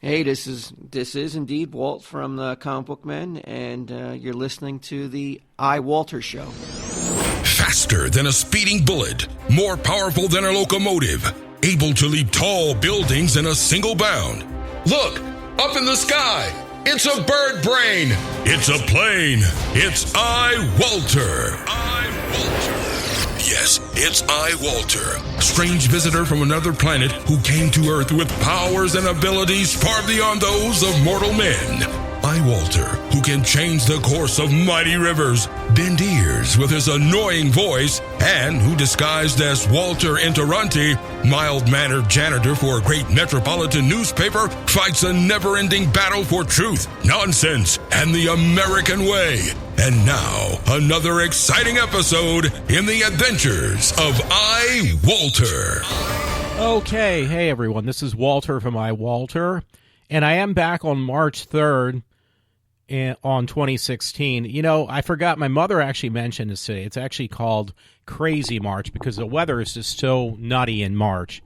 Hey, this is indeed Walt from the Comic Book Men, and you're listening to the iWalter Show. Faster than a speeding bullet, more powerful than a locomotive, able to leap tall buildings in a single bound. Look, up in the sky, it's a bird brain, it's a plane, it's iWalter. iWalter. Yes, it's iWalter, strange visitor from another planet who came to Earth with powers and abilities far beyond those of mortal men. iWalter, who can change the course of mighty rivers, bend ears with his annoying voice, and who disguised as Walter Interranti, mild-mannered janitor for a great metropolitan newspaper, fights a never-ending battle for truth, nonsense, and the American way. And now, another exciting episode in the adventures of iWalter. Okay, hey everyone, this is Walter from iWalter, and I am back on March 3rd on 2016. You know, I forgot, my mother actually mentioned this today. It's actually called Crazy March because the weather is just so nutty in March.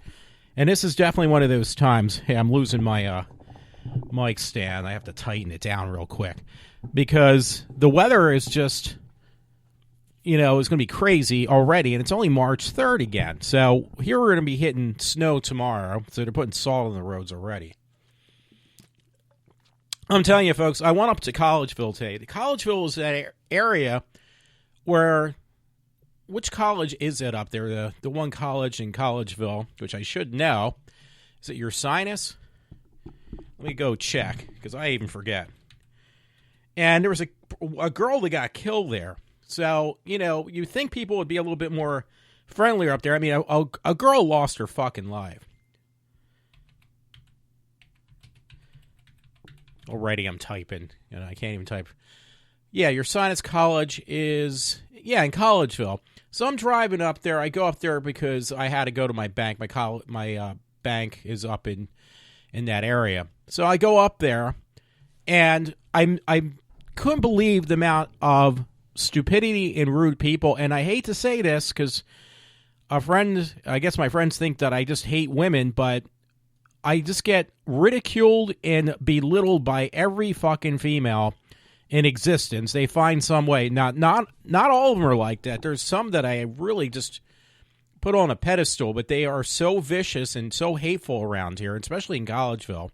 And this is definitely one of those times. Hey, I'm losing my mic stand. I have to tighten it down real quick. Because the weather is just, you know, it's going to be crazy already, and it's only March 3rd again. So here we're going to be hitting snow tomorrow, so they're putting salt on the roads already. I'm telling you, folks, I went up to Collegeville today. The Collegeville is that area where, which college is it up there? The one college in Collegeville, which I should know. Is it Ursinus? Let me go check, because I even forget. And there was a girl that got killed there. So, you know, you think people would be a little bit more friendlier up there. I mean, a girl lost her fucking life. Already I'm typing. You know, I can't even type. Yeah, Ursinus College is, in Collegeville. So I'm driving up there. I go up there because I had to go to my bank. My bank is up in that area. So I go up there, and I couldn't believe the amount of stupidity and rude people. And I hate to say this because I guess my friends think that I just hate women, but I just get ridiculed and belittled by every fucking female in existence. They find some way. Not all of them are like that. There's some that I really just put on a pedestal, but they are so vicious and so hateful around here, especially in Collegeville.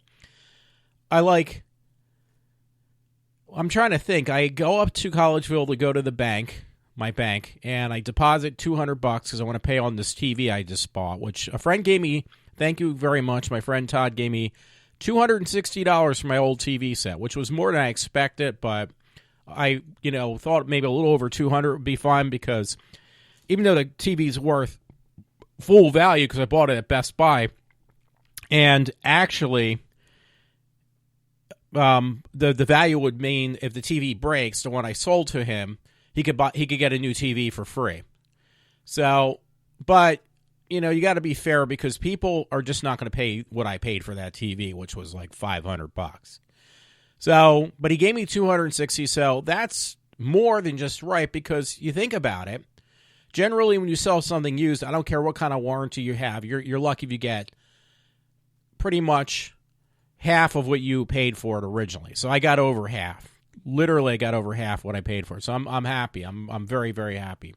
I'm trying to think. I go up to Collegeville to go to the bank, my bank, and I deposit $200 because I want to pay on this TV I just bought, which a friend gave me. Thank you very much. My friend Todd gave me $260 for my old TV set, which was more than I expected, but I, thought maybe a little over $200 would be fine because even though the TV's worth full value because I bought it at Best Buy, and actually the value would mean if the TV breaks, the one I sold to him, he could get a new TV for free. So, but you got to be fair because people are just not going to pay what I paid for that TV, which was like $500. So, but he gave me $260, so that's more than just right because you think about it. Generally, when you sell something used, I don't care what kind of warranty you have, you're lucky if you get pretty much half of what you paid for it originally. So I got over half. Literally, I got over half what I paid for it. So I'm happy. I'm very, very happy.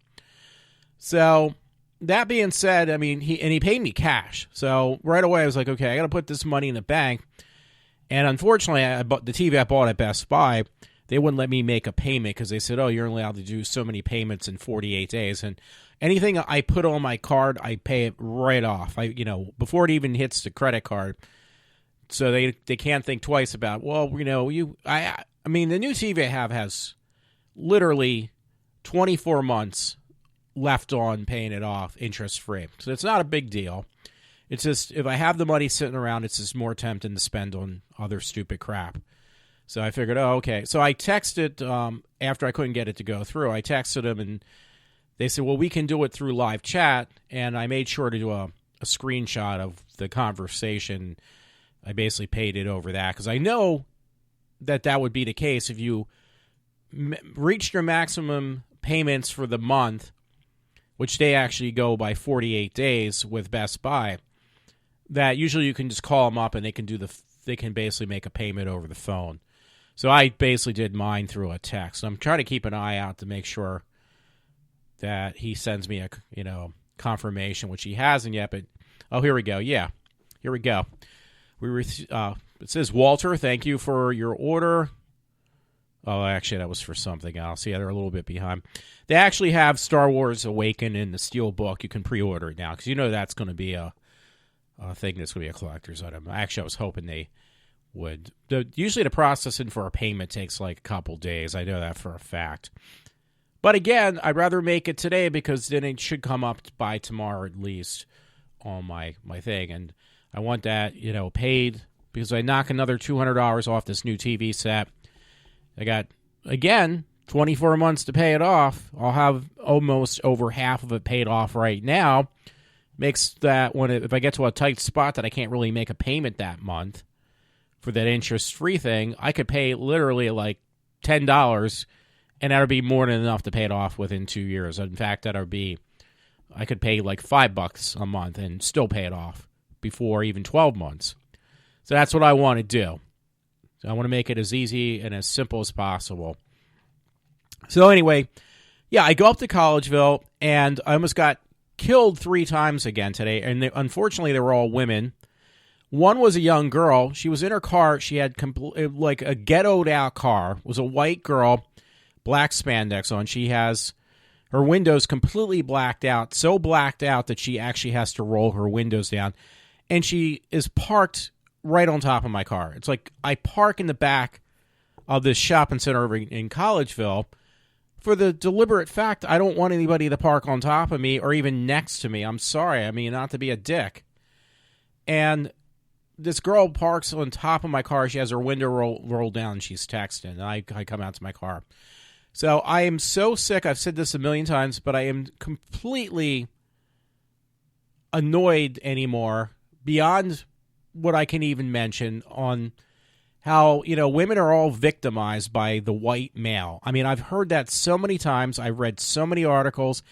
So that being said, I mean, he paid me cash. So right away, I was like, okay, I got to put this money in the bank. And unfortunately, I bought the TV I bought at Best Buy. They wouldn't let me make a payment because they said, oh, you're only allowed to do so many payments in 48 days. And anything I put on my card, I pay it right off. Before it even hits the credit card. So they can't think twice about, well, I mean, the new TV I have has literally 24 months left on paying it off interest-free. So it's not a big deal. It's just, if I have the money sitting around, it's just more tempting to spend on other stupid crap. So I figured, oh, okay. So I texted, after I couldn't get it to go through, I texted them, and they said, well, we can do it through live chat, and I made sure to do a screenshot of the conversation. I basically paid it over that, because I know that would be the case if you reached your maximum payments for the month, which they actually go by 48 days with Best Buy, that usually you can just call them up and they can do the they can basically make a payment over the phone. So I basically did mine through a text. I'm trying to keep an eye out to make sure that he sends me a confirmation, which he hasn't yet. But here we go. Yeah, here we go. It says, Walter, thank you for your order. Oh, actually, that was for something else. Yeah, they're a little bit behind. They actually have Star Wars Awaken in the Steel Book. You can pre-order it now because that's going to be a thing that's going to be a collector's item. Actually, I was hoping they would. Usually the processing for a payment takes like a couple days. I know that for a fact. But again, I'd rather make it today because then it should come up by tomorrow at least on my thing. And I want that, paid because I knock another $200 off this new TV set. I got, again, 24 months to pay it off. I'll have almost over half of it paid off right now. Makes that if I get to a tight spot that I can't really make a payment that month for that interest-free thing, I could pay literally like $10, and that would be more than enough to pay it off within 2 years. In fact, I could pay like $5 a month and still pay it off before even 12 months. So that's what I want to do. So I want to make it as easy and as simple as possible. So anyway, yeah, I go up to Collegeville, and I almost got killed 3 times again today. And unfortunately, they were all women. One was a young girl. She was in her car. She had like a ghettoed out car. It was a white girl, black spandex on. She has her windows completely blacked out, so blacked out that she actually has to roll her windows down. And she is parked right on top of my car. It's like I park in the back of this shopping center over in Collegeville for the deliberate fact I don't want anybody to park on top of me or even next to me. I'm sorry. I mean, not to be a dick. And this girl parks on top of my car. She has her window rolled down. And she's texting. And I come out to my car. So I am so sick. I've said this a million times, but I am completely annoyed anymore beyond what I can even mention on how, women are all victimized by the white male. I mean, I've heard that so many times. I've read so many articles,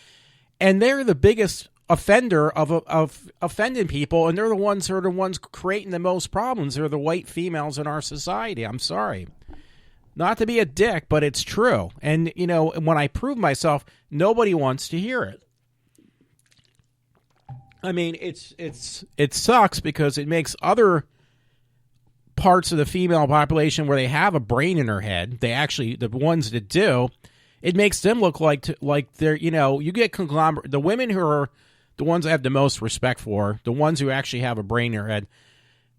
and they're the biggest offender of offending people, and they're the ones who are the ones creating the most problems. They're the white females in our society. I'm sorry. Not to be a dick, but it's true. And, when I prove myself, nobody wants to hear it. I mean, it sucks because it makes other parts of the female population where they have a brain in their head, the ones that do, it makes them look like they're, you get conglomerate. The women who are the ones I have the most respect for, the ones who actually have a brain in their head,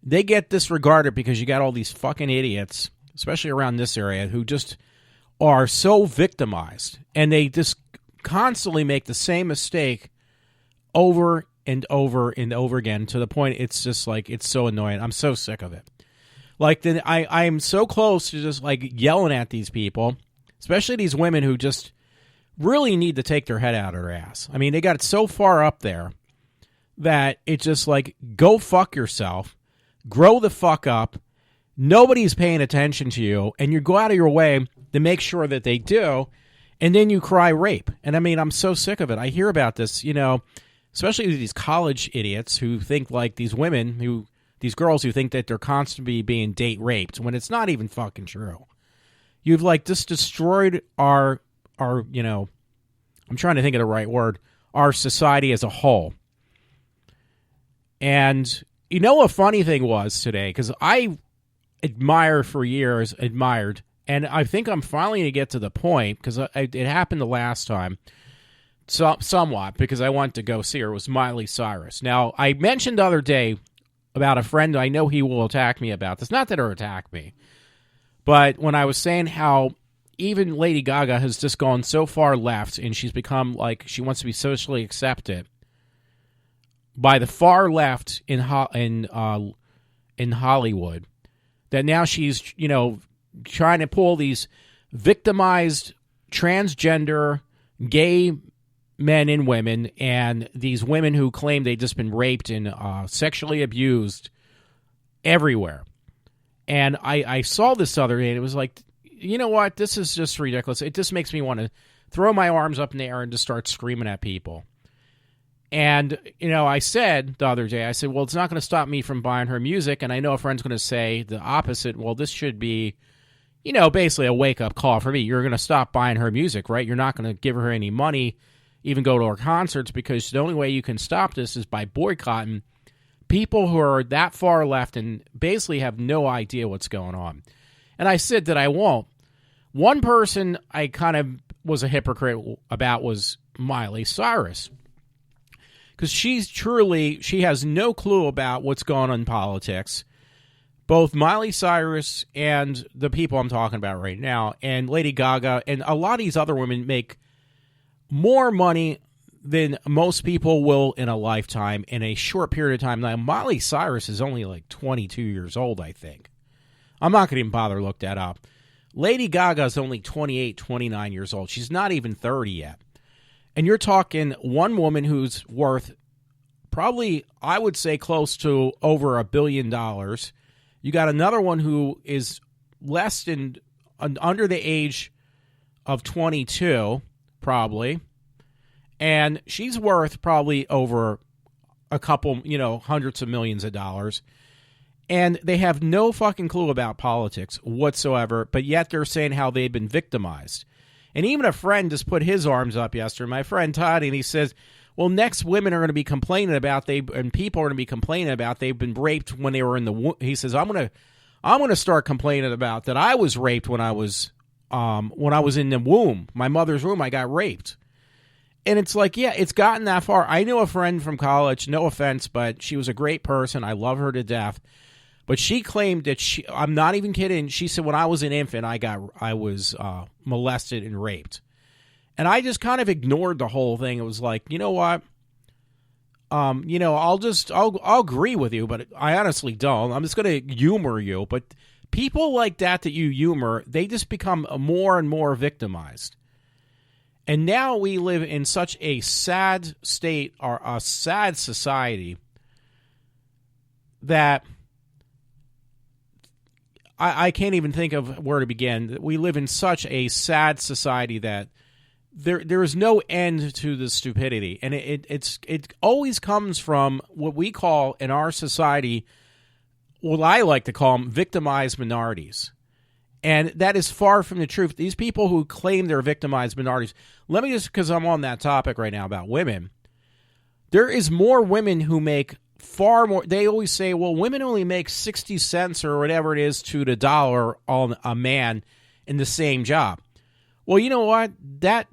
they get disregarded because you got all these fucking idiots, especially around this area, who just are so victimized. And they just constantly make the same mistake over and over and over again to the point it's just like, it's so annoying. I'm so sick of it. Like, then I am so close to just like yelling at these people, especially these women who just really need to take their head out of their ass. I mean, they got it so far up there that it's just like, go fuck yourself, grow the fuck up. Nobody's paying attention to you, and you go out of your way to make sure that they do, and then you cry rape. And I mean, I'm so sick of it. I hear about this, especially these college idiots who think like these girls who think that they're constantly being date raped when it's not even fucking true. You've like just destroyed our I'm trying to think of the right word, our society as a whole. And a funny thing was today, because I admired, and I think I'm finally going to get to the point, because it happened the last time, somewhat, because I wanted to go see her, was Miley Cyrus. Now, I mentioned the other day about a friend, I know he will attack me about this, not that her attack me, but when I was saying how even Lady Gaga has just gone so far left, and she's become like, she wants to be socially accepted by the far left in Hollywood, that now she's, trying to pull these victimized transgender gay men and women, and these women who claim they've just been raped and sexually abused everywhere. And I saw this other day, and it was like, you know what? This is just ridiculous. It just makes me want to throw my arms up in the air and just start screaming at people. And, I said the other day, well, it's not going to stop me from buying her music. And I know a friend's going to say the opposite. Well, this should be, basically a wake-up call for me. You're going to stop buying her music, right? You're not going to give her any money, even go to her concerts, because the only way you can stop this is by boycotting people who are that far left and basically have no idea what's going on. And I said that I won't. One person I kind of was a hypocrite about was Miley Cyrus. Because she has no clue about what's going on in politics. Both Miley Cyrus and the people I'm talking about right now, and Lady Gaga, and a lot of these other women make more money than most people will in a lifetime in a short period of time. Now, Miley Cyrus is only like 22 years old, I think. I'm not going to even bother to look that up. Lady Gaga is only 28, 29 years old. She's not even 30 yet. And you're talking one woman who's worth probably, I would say, close to over $1 billion. You got another one who is less than, under the age of 22, probably. And she's worth probably over a couple, hundreds of millions of dollars. And they have no fucking clue about politics whatsoever, but yet they're saying how they've been victimized. And even a friend just put his arms up yesterday, my friend Todd, and he says, well, next women are going to be complaining about and people are going to be complaining about they've been raped when they were in the womb. He says, I'm going to start complaining about that I was raped when I was in the womb, my mother's womb. I got raped. And it's like, yeah, it's gotten that far. I knew a friend from college, no offense, but she was a great person. I love her to death. But she claimed that I'm not even kidding. She said, when I was an infant, I was molested and raped. And I just kind of ignored the whole thing. It was like, you know what? I'll agree with you, but I honestly don't. I'm just going to humor you. But people like that you humor, they just become more and more victimized. And now we live in such a sad state, or a sad society, that I can't even think of where to begin. We live in such a sad society that there is no end to the stupidity, and it always comes from what we call in our society, what I like to call them victimized minorities, and that is far from the truth. These people who claim they're victimized minorities. Let me just, because I'm on that topic right now about women, there is more women who make far more. They always say, well, women only make 60 cents or whatever it is to the dollar on a man in the same job. Well, you know what? That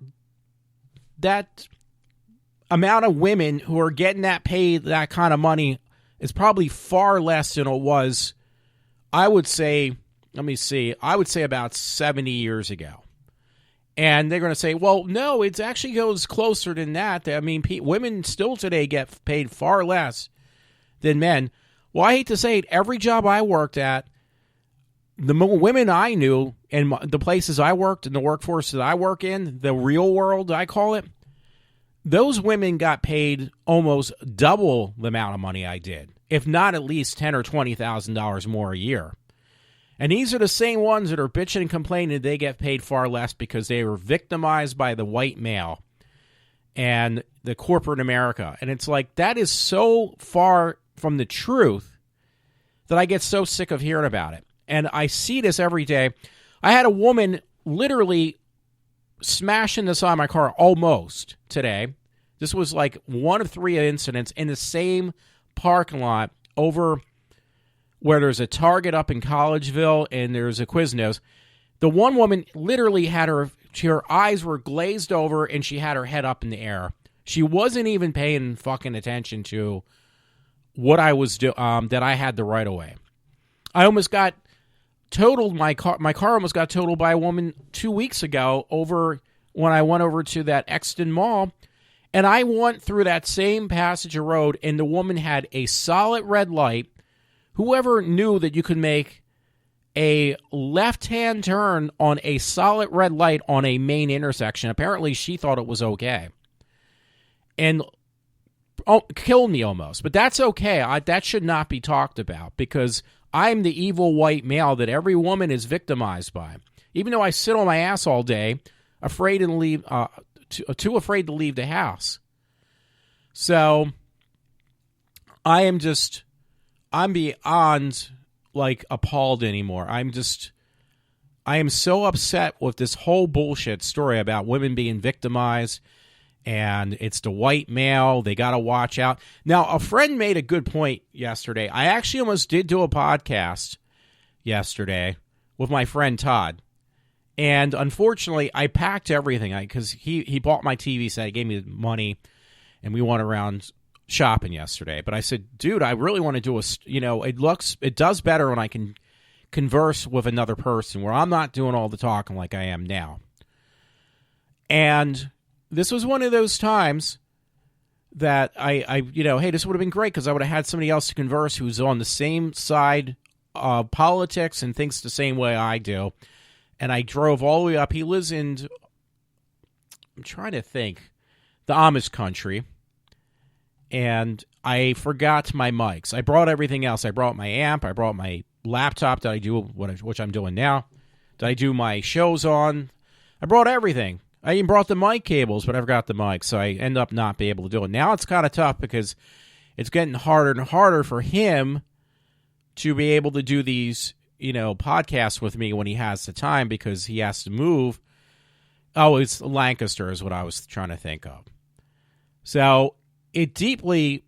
amount of women who are getting that paid, that kind of money, is probably far less than it was, I would say, I would say about 70 years ago. And they're going to say, well, no, it actually goes closer than that. I mean, women still today get paid far less than men. Well, I hate to say it, every job I worked at, the women I knew and the places I worked and the workforce that I work in, the real world, I call it, those women got paid almost double the amount of money I did, if not at least $10,000 or $20,000 more a year. And these are the same ones that are bitching and complaining they get paid far less because they were victimized by the white male and the corporate America. And it's like, that is so far from the truth that I get so sick of hearing about it. And I see this every day. I had a woman literally smashing the side of my car almost today. This was like one of 3 incidents in the same parking lot over where there's a Target up in Collegeville and there's a Quiznos. The one woman literally had her eyes were glazed over and she had her head up in the air. She wasn't even paying fucking attention to what I was doing, that I had the right of way. I almost got totaled. My car almost got totaled by a woman 2 weeks ago when I went over to that Exton Mall, and I went through that same passage of road, and the woman had a solid red light. Whoever knew that you could make a left-hand turn on a solid red light on a main intersection, apparently she thought it was okay. And killed me almost. But that's okay. That should not be talked about because I'm the evil white male that every woman is victimized by. Even though I sit on my ass all day, afraid to leave, too afraid to leave the house. So I'm beyond like appalled anymore. I am so upset with this whole bullshit story about women being victimized, and it's the white male. They got to watch out. Now, a friend made a good point yesterday. I actually almost did do a podcast yesterday with my friend Todd. And unfortunately, I packed everything because he bought my TV set. He gave me money, and we went around shopping yesterday. But I said, dude, I really want to do it does better when I can converse with another person where I'm not doing all the talking like I am now. And this was one of those times that I hey, this would have been great because I would have had somebody else to converse who's on the same side of politics and thinks the same way I do. And I drove all the way up. He lives in, I'm trying to think, the Amish country. And I forgot my mics. I brought everything else. I brought my amp. I brought my laptop that I do, which I'm doing now, that I do my shows on. I brought everything. I even brought the mic cables, but I forgot the mic, so I end up not being able to do it. Now it's kind of tough because it's getting harder and harder for him to be able to do these, podcasts with me when he has the time because he has to move. Oh, it's Lancaster is what I was trying to think of. So it deeply,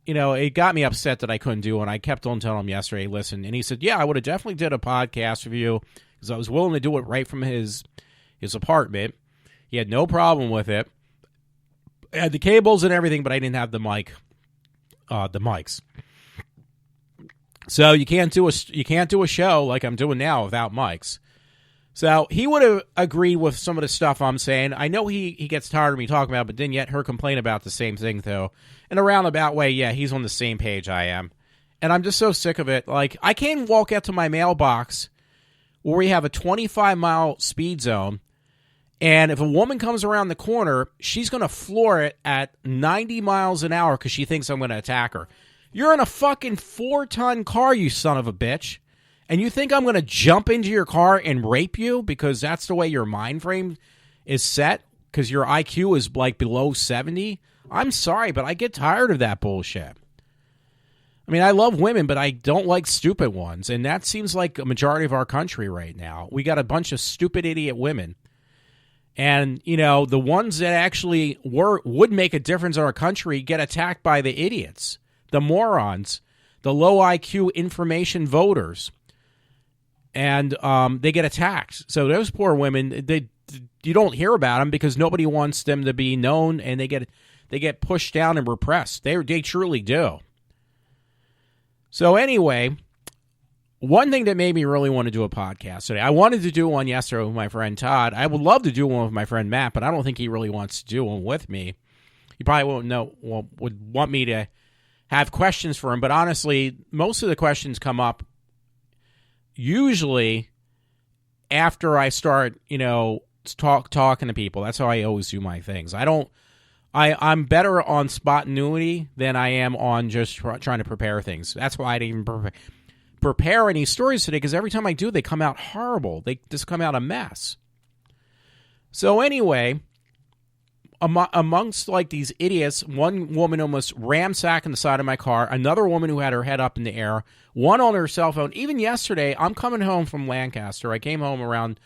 it got me upset that I couldn't do it. And I kept on telling him yesterday, listen, and he said, yeah, I would have definitely did a podcast with you because I was willing to do it right from his apartment. He had no problem with it. I had the cables and everything, but I didn't have the mics. So you can't do a show like I'm doing now without mics. So he would have agreed with some of the stuff I'm saying. I know he gets tired of me talking about it, but didn't yet her complain about the same thing, though. In a roundabout way, yeah, he's on the same page I am. And I'm just so sick of it. Like, I can't walk out to my mailbox where we have a 25-mile speed zone, and if a woman comes around the corner, she's going to floor it at 90 miles an hour because she thinks I'm going to attack her. You're in a fucking 4-ton car, you son of a bitch. And you think I'm going to jump into your car and rape you because that's the way your mind frame is set because your IQ is like below 70? I'm sorry, but I get tired of that bullshit. I mean, I love women, but I don't like stupid ones. And that seems like a majority of our country right now. We got a bunch of stupid idiot women. And, the ones that actually would make a difference in our country get attacked by the idiots, the morons, the low IQ information voters. And they get attacked. So those poor women, you don't hear about them because nobody wants them to be known, and they get pushed down and repressed. They truly do. So anyway, one thing that made me really want to do a podcast today, I wanted to do one yesterday with my friend Todd. I would love to do one with my friend Matt, but I don't think he really wants to do one with me. He probably would want me to have questions for him, but honestly, most of the questions come up usually after I start, talking to people. That's how I always do my things. I'm better on spontaneity than I am on just trying to prepare things. That's why I didn't even prepare any stories today, because every time I do, they come out horrible. They just come out a mess. So anyway, amongst like these idiots, one woman almost ramsacked the side of my car, another woman who had her head up in the air, one on her cell phone. Even yesterday, I'm coming home from Lancaster. I came home around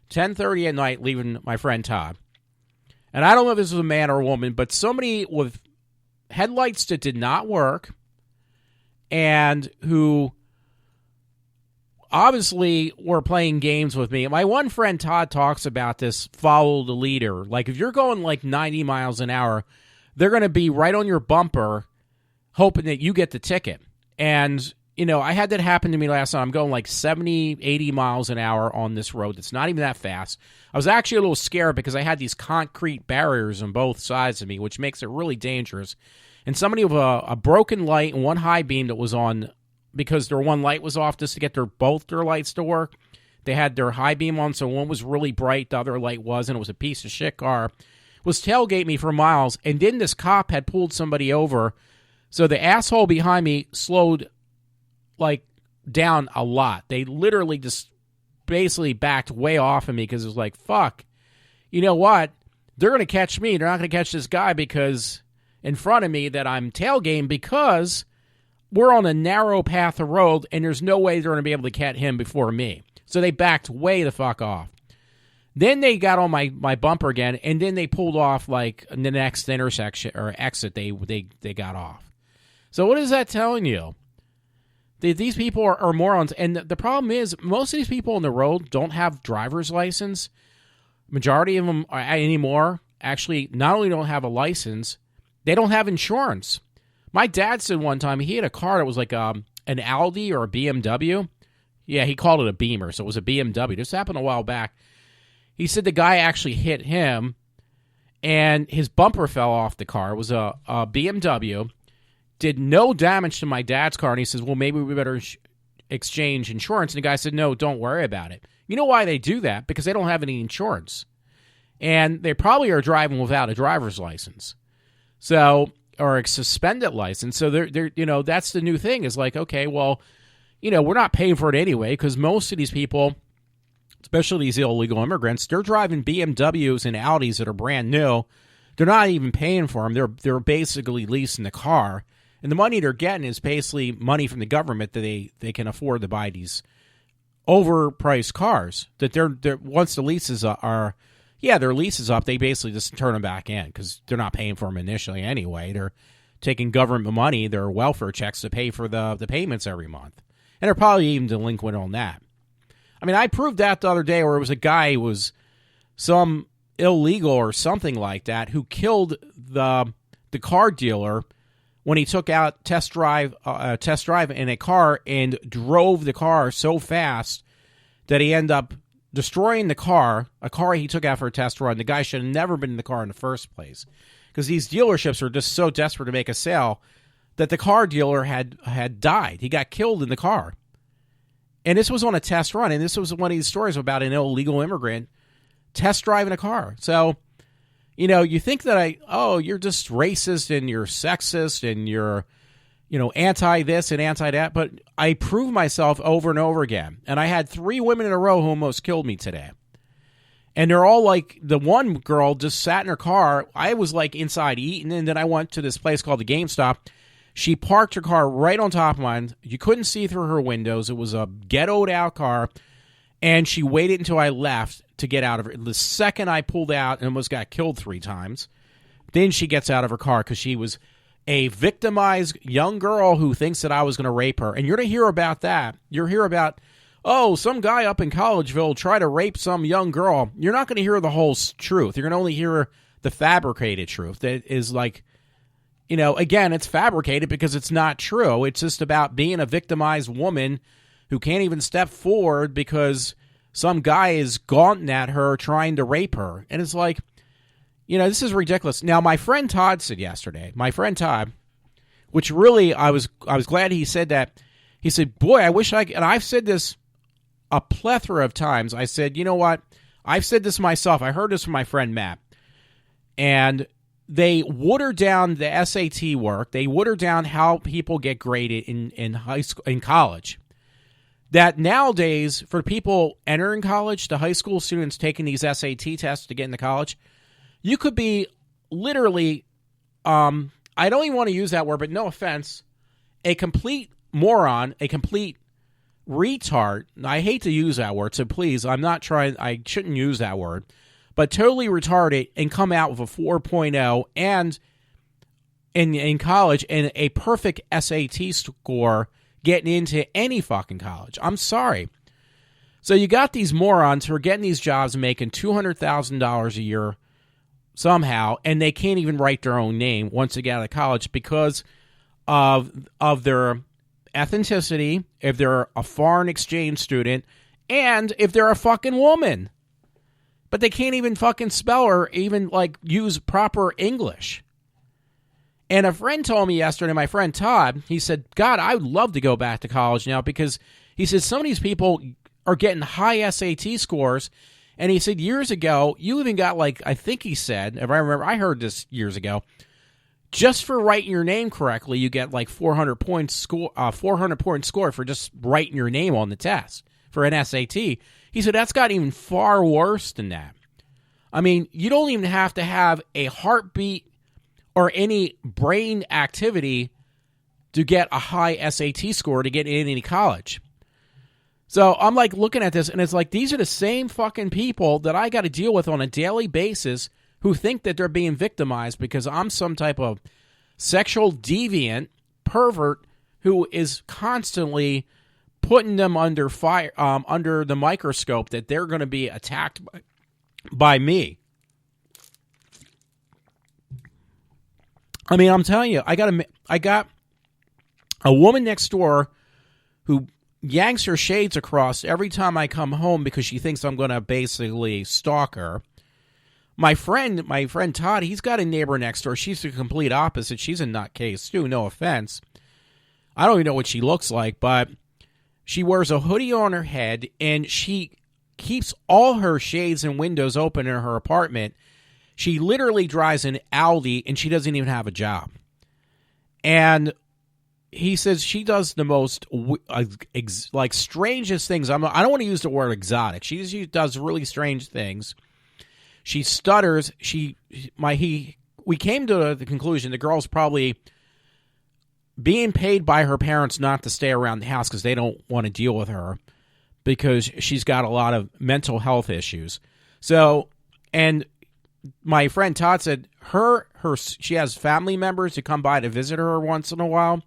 10:30 at night, leaving my friend Todd. And I don't know if this was a man or a woman, but somebody with headlights that did not work and who obviously were playing games with me. My one friend Todd talks about this follow the leader. Like if you're going like 90 miles an hour, they're going to be right on your bumper hoping that you get the ticket. And, I had that happen to me last time. I'm going like 70, 80 miles an hour on this road. It's not even that fast. I was actually a little scared because I had these concrete barriers on both sides of me, which makes it really dangerous. And somebody with a broken light and one high beam that was on, because their one light was off just to get both their lights to work. They had their high beam on, so one was really bright, the other light wasn't. It was a piece of shit car. Was tailgate me for miles, and then this cop had pulled somebody over, so the asshole behind me slowed like down a lot. They literally just basically backed way off of me because it was like, fuck, you know what? They're going to catch me. They're not going to catch this guy because in front of me that I'm tailgating because we're on a narrow path of road and there's no way they're going to be able to catch him before me. So they backed way the fuck off. Then they got on my bumper again, and then they pulled off like in the next intersection or exit. They got off. So what is that telling you? These people are morons, and the problem is most of these people on the road don't have driver's license. Majority of them anymore actually not only don't have a license, they don't have insurance. My dad said one time he had a car that was like an Audi or a BMW. Yeah, he called it a Beamer, so it was a BMW. This happened a while back. He said the guy actually hit him, and his bumper fell off the car. It was a BMW. Did no damage to my dad's car, and he says, well, maybe we better exchange insurance. And the guy said, no, don't worry about it. You know why they do that? Because they don't have any insurance. And they probably are driving without a driver's license. So, or a suspended license. So they're that's the new thing is like, okay, well, we're not paying for it anyway because most of these people, especially these illegal immigrants, they're driving BMWs and Audis that are brand new. They're not even paying for them. They're basically leasing the car. And the money they're getting is basically money from the government that they can afford to buy these overpriced cars. That they're once the leases are their lease is up, they basically just turn them back in because they're not paying for them initially anyway. They're taking government money, their welfare checks, to pay for the payments every month. And they're probably even delinquent on that. I mean, I proved that the other day where it was a guy who was some illegal or something like that who killed the car dealer when he took out test drive in a car and drove the car so fast that he ended up destroying the car, a car he took out for a test run. The guy should have never been in the car in the first place because these dealerships are just so desperate to make a sale that the car dealer had died. He got killed in the car. And this was on a test run, and this was one of these stories about an illegal immigrant test driving a car. So, you think that you're just racist and you're sexist and you're, anti this and anti that, but I prove myself over and over again. And I had 3 women in a row who almost killed me today. And they're all like, the one girl just sat in her car. I was like inside eating, and then I went to this place called the GameStop. She parked her car right on top of mine. You couldn't see through her windows. It was a ghettoed out car. And she waited until I left to get out of it. The second I pulled out and almost got killed 3 times, then she gets out of her car because she was a victimized young girl who thinks that I was going to rape her. And you're going to hear about that. You'll hear about, some guy up in Collegeville tried to rape some young girl. You're not going to hear the whole truth. You're going to only hear the fabricated truth that is like, again, it's fabricated because it's not true. It's just about being a victimized woman who can't even step forward because some guy is gaunting at her trying to rape her. And it's like, this is ridiculous. Now, my friend Todd said yesterday, which really I was glad he said that. He said, boy, I wish and I've said this a plethora of times. I said, you know what? I've said this myself. I heard this from my friend Matt. And they water down the SAT work. They water down how people get graded in high school, in college. That nowadays, for people entering college, the high school students taking these SAT tests to get into college, you could be literally, I don't even want to use that word, but no offense, a complete moron, a complete retard. I hate to use that word, so please, I shouldn't use that word, but totally retarded and come out with a 4.0 and in college and a perfect SAT score getting into any fucking college. I'm sorry. So you got these morons who are getting these jobs making $200,000 a year somehow, and they can't even write their own name once they get out of college because of their ethnicity, if they're a foreign exchange student, and if they're a fucking woman. But they can't even fucking spell or even use proper English. And a friend told me yesterday, my friend Todd, he said, God, I would love to go back to college now because he said some of these people are getting high SAT scores. And he said years ago, you even got I think he said, if I remember, I heard this years ago, just for writing your name correctly, you get 400 point score for just writing your name on the test for an SAT. He said that's got even far worse than that. I mean, you don't even have to have a heartbeat or any brain activity to get a high SAT score to get in any college. So I'm like looking at this, and it's like these are the same fucking people that I got to deal with on a daily basis who think that they're being victimized because I'm some type of sexual deviant pervert who is constantly putting them under fire, under the microscope, that they're going to be attacked by me. I mean, I'm telling you, I got a woman next door who yanks her shades across every time I come home because she thinks I'm going to basically stalk her. My friend Todd, he's got a neighbor next door. She's the complete opposite. She's a nutcase too, no offense. I don't even know what she looks like, but she wears a hoodie on her head, and she keeps all her shades and windows open in her apartment. She literally drives an Audi, and she doesn't even have a job. And he says she does the most like strangest things. I don't want to use the word exotic. She does really strange things. She stutters. We came to the conclusion the girl's probably being paid by her parents not to stay around the house because they don't want to deal with her because she's got a lot of mental health issues. So, and my friend Todd said she has family members who come by to visit her once in a while,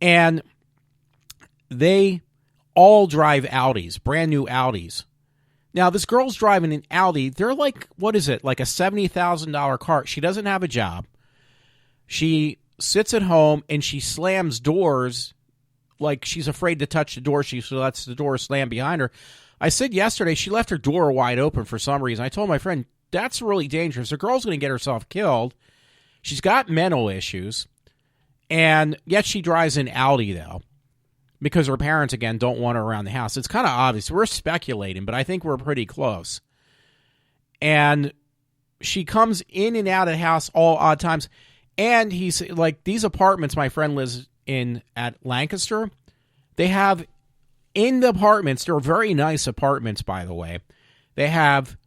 and they all drive Audis, brand new Audis. Now, this girl's driving an Audi. They're like, what is it, like a $70,000 car. She doesn't have a job. She sits at home, and she slams doors like she's afraid to touch the door. She lets the door slam behind her. I said yesterday she left her door wide open for some reason. I told my friend, that's really dangerous. The girl's going to get herself killed. She's got mental issues, and yet she drives an Audi, though, because her parents, again, don't want her around the house. It's kind of obvious. We're speculating, but I think we're pretty close. And she comes in and out of the house all odd times. And he's like, these apartments my friend lives in at Lancaster, they have in the apartments, they're very nice apartments, by the way. They have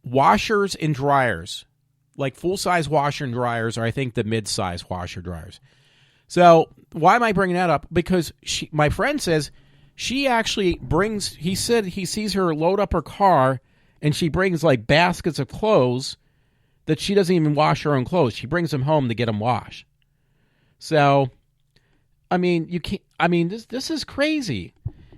washers and dryers, like full-size washer and dryers, or I think the mid-size washer dryers. So why am I bringing that up? Because my friend says she actually brings, he said he sees her load up her car, and she brings like baskets of clothes that she doesn't even wash her own clothes. She brings them home to get them washed. So, I mean, you can't. I mean, this is crazy.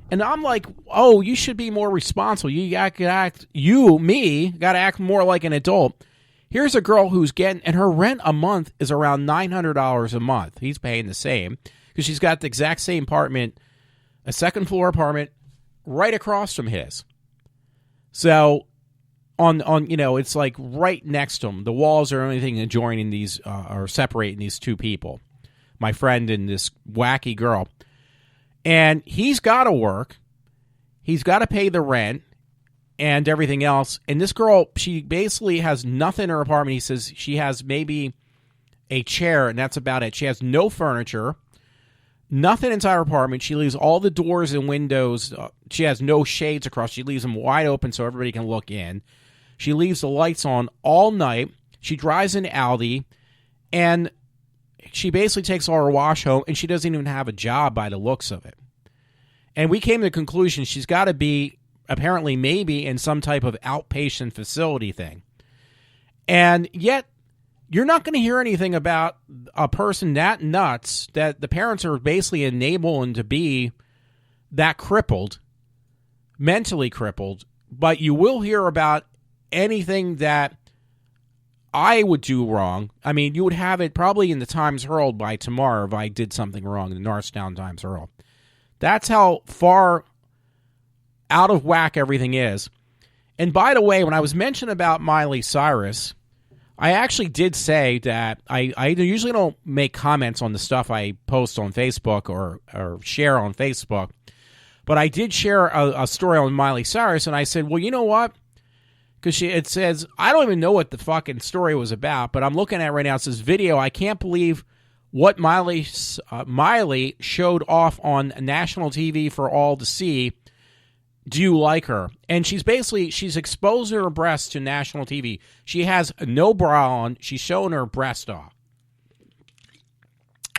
And I'm like, oh, you should be more responsible. You got to act more like an adult. Here's a girl who's getting, and her rent a month is around $900 a month. He's paying the same because she's got the exact same apartment, a second floor apartment, right across from his. So, on it's like right next to them. The walls are anything adjoining these, or separating these two people, my friend and this wacky girl. And he's got to work. He's got to pay the rent and everything else. And this girl, she basically has nothing in her apartment. He says she has maybe a chair, and that's about it. She has no furniture, nothing inside her apartment. She leaves all the doors and windows. She has no shades across. She leaves them wide open so everybody can look in. She leaves the lights on all night. She drives an Audi, and she basically takes all her wash home, and she doesn't even have a job by the looks of it. And we came to the conclusion she's got to be, apparently maybe, in some type of outpatient facility thing. And yet, you're not going to hear anything about a person that nuts that the parents are basically enabling to be that crippled, mentally crippled, but you will hear about anything that I would do wrong. I mean, you would have it probably in the Times Herald by tomorrow if I did something wrong in the Norristown Times Herald. That's how far out of whack everything is. And by the way, when I was mentioning about Miley Cyrus, I actually did say that I usually don't make comments on the stuff I post on Facebook or share on Facebook, but I did share a story on Miley Cyrus, and I said, well, you know what? Because it says, I don't even know what the fucking story was about, but I'm looking at it right now. It says, video, I can't believe what Miley showed off on national TV for all to see. Do you like her? And she's exposing her breasts to national TV. She has no bra on. She's showing her breast off.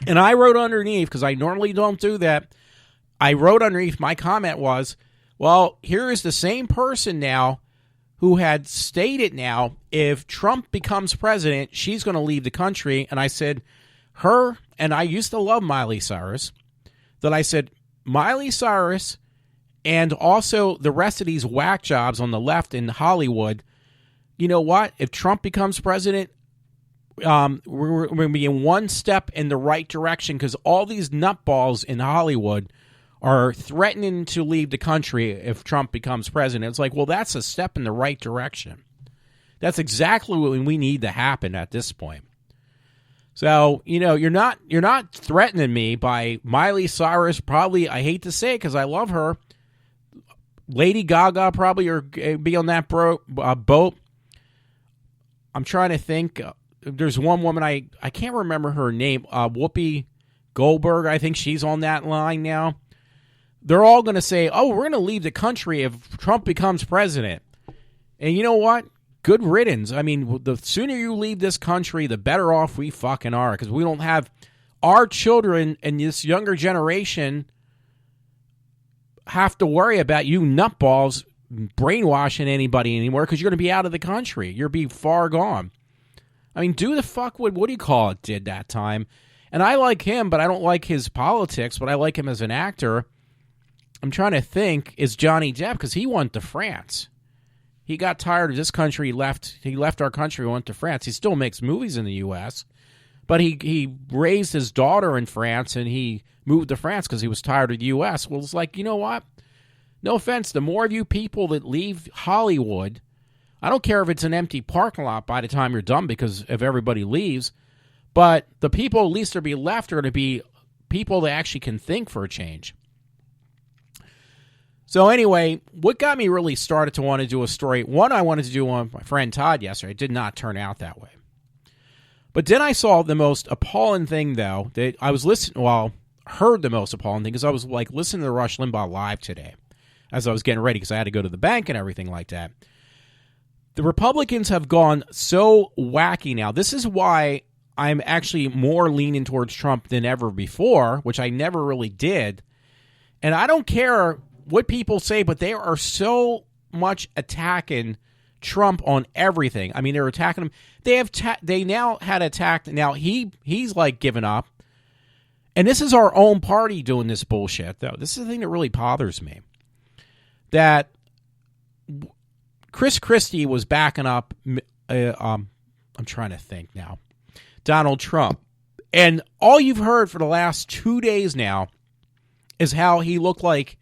And I wrote underneath, because I normally don't do that, I wrote underneath, my comment was, well, here is the same person now who had stated now, if Trump becomes president, she's going to leave the country. And I said, her, and I used to love Miley Cyrus, that I said, Miley Cyrus and also the rest of these whack jobs on the left in Hollywood, you know what? If Trump becomes president, we're going to be in one step in the right direction, because all these nutballs in Hollywood are threatening to leave the country if Trump becomes president. It's like, well, that's a step in the right direction. That's exactly what we need to happen at this point. So, you're not threatening me by Miley Cyrus, probably, I hate to say it because I love her. Lady Gaga probably or be on that boat. I'm trying to think. There's one woman, I can't remember her name, Whoopi Goldberg. I think she's on that line now. They're all going to say, oh, we're going to leave the country if Trump becomes president. And you know what? Good riddance. I mean, the sooner you leave this country, the better off we fucking are, because we don't have our children and this younger generation have to worry about you nutballs brainwashing anybody anymore, because you're going to be out of the country. You'll be far gone. I mean, do the fuck what do you call it did that time. And I like him, but I don't like his politics, but I like him as an actor. I'm trying to think, is Johnny Depp, because he went to France. He got tired of this country. He left our country, went to France. He still makes movies in the U.S., but he raised his daughter in France, and he moved to France because he was tired of the U.S. Well, it's like, you know what? No offense, the more of you people that leave Hollywood, I don't care if it's an empty parking lot by the time you're done, because if everybody leaves, but the people at least to be left are going to be people that actually can think for a change. So anyway, what got me really started to want to do a story, one I wanted to do on my friend Todd yesterday. It did not turn out that way. But then I saw the most appalling thing, though, that I was heard the most appalling thing, because I was like listening to Rush Limbaugh live today as I was getting ready, because I had to go to the bank and everything like that. The Republicans have gone so wacky now. This is why I'm actually more leaning towards Trump than ever before, which I never really did. And I don't care what people say, but they are so much attacking Trump on everything. I mean, they're attacking him. They now had attacked. Now he's like given up. And this is our own party doing this bullshit, though. This is the thing that really bothers me. That Chris Christie was backing up, I'm trying to think now, Donald Trump. And all you've heard for the last 2 days now is how he looked like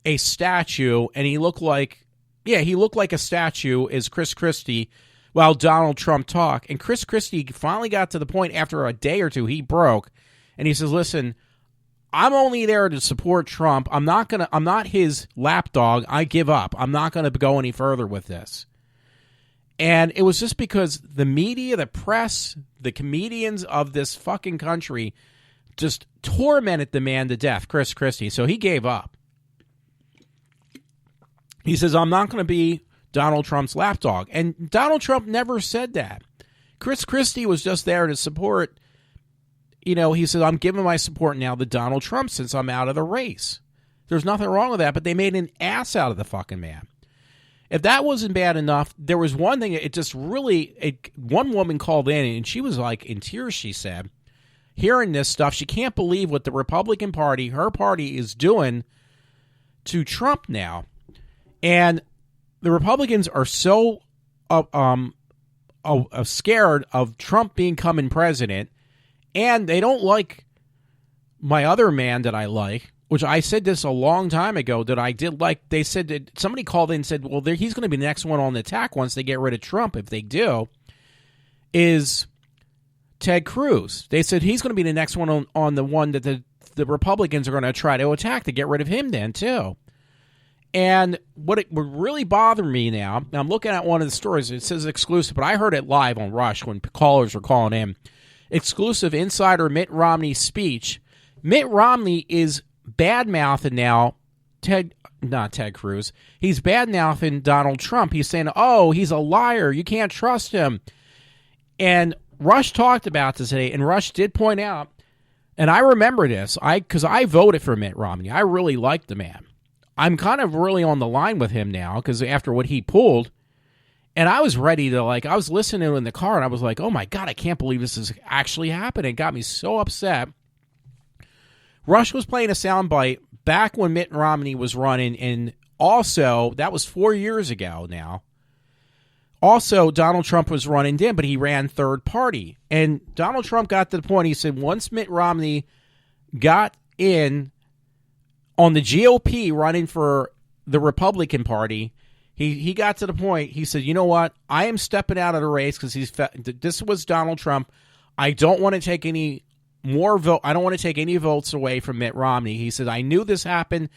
a statue, and he looked like a statue is Chris Christie while Donald Trump talked. And Chris Christie finally got to the point after a day or two, he broke, and he says, listen, I'm only there to support Trump. I'm not his lapdog. I give up. I'm not going to go any further with this. And it was just because the media, the press, the comedians of this fucking country just tormented the man to death, Chris Christie. So he gave up. He says, I'm not going to be Donald Trump's lapdog. And Donald Trump never said that. Chris Christie was just there to support. He said, I'm giving my support now to Donald Trump since I'm out of the race. There's nothing wrong with that, but they made an ass out of the fucking man. If that wasn't bad enough, there was one thing, one woman called in, and she was like in tears, she said, hearing this stuff. She can't believe what the Republican Party, her party, is doing to Trump now. And the Republicans are so scared of Trump becoming president, and they don't like my other man that I like, which I said this a long time ago that I did like. They said that somebody called in and said, well, he's going to be the next one on the attack once they get rid of Trump. If they do, is Ted Cruz. They said he's going to be the next one on the one that the Republicans are going to try to attack to get rid of him then, too. And what would really bother me now, I'm looking at one of the stories, it says exclusive, but I heard it live on Rush when callers were calling in. Exclusive insider Mitt Romney speech. Mitt Romney is bad-mouthing now not Ted Cruz. He's bad-mouthing Donald Trump. He's saying, oh, he's a liar. You can't trust him. And Rush talked about this today, and Rush did point out And I remember this, because I voted for Mitt Romney. I really liked the man. I'm kind of really on the line with him now, because after what he pulled, and I was ready to, I was listening to it in the car, and I was like, oh my God, I can't believe this is actually happening. It got me so upset. Rush was playing a soundbite back when Mitt Romney was running, and also, that was 4 years ago now. Also, Donald Trump was running then, but he ran third party. And Donald Trump got to the point, he said, once Mitt Romney got in on the GOP running for the Republican Party, he got to the point, he said, you know what, I am stepping out of the race because this was Donald Trump. I don't want to take any more vote. I don't want to take any votes away from Mitt Romney. He said, I knew this happened.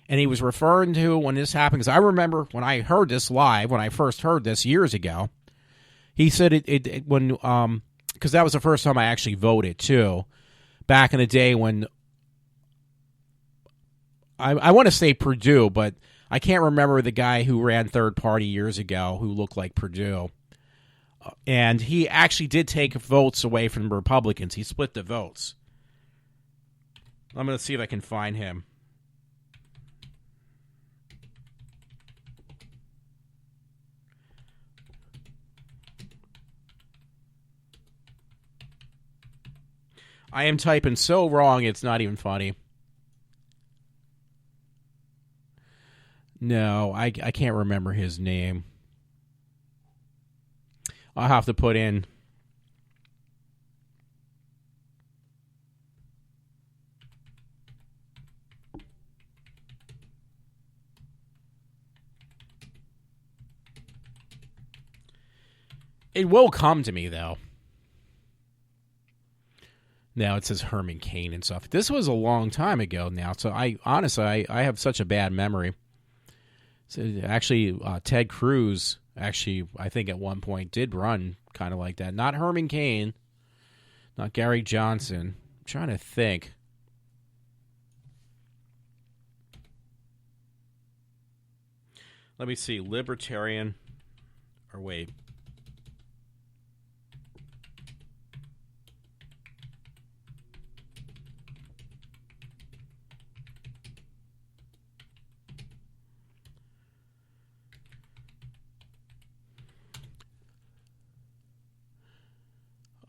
And he was referring to when this happened, because I remember when I heard this live, when I first heard this years ago, he said because that was the first time I actually voted too, back in the day when I want to say Purdue, but I can't remember the guy who ran third party years ago who looked like Purdue. And he actually did take votes away from Republicans. He split the votes. I'm going to see if I can find him. I am typing so wrong, it's not even funny. No, I can't remember his name. I'll have to put in. It will come to me, though. Now it says Herman Cain and stuff. This was a long time ago now, so I have such a bad memory. So actually, Ted Cruz, I think at one point did run kind of like that. Not Herman Cain, not Gary Johnson. I'm trying to think. Let me see. Libertarian, or wait.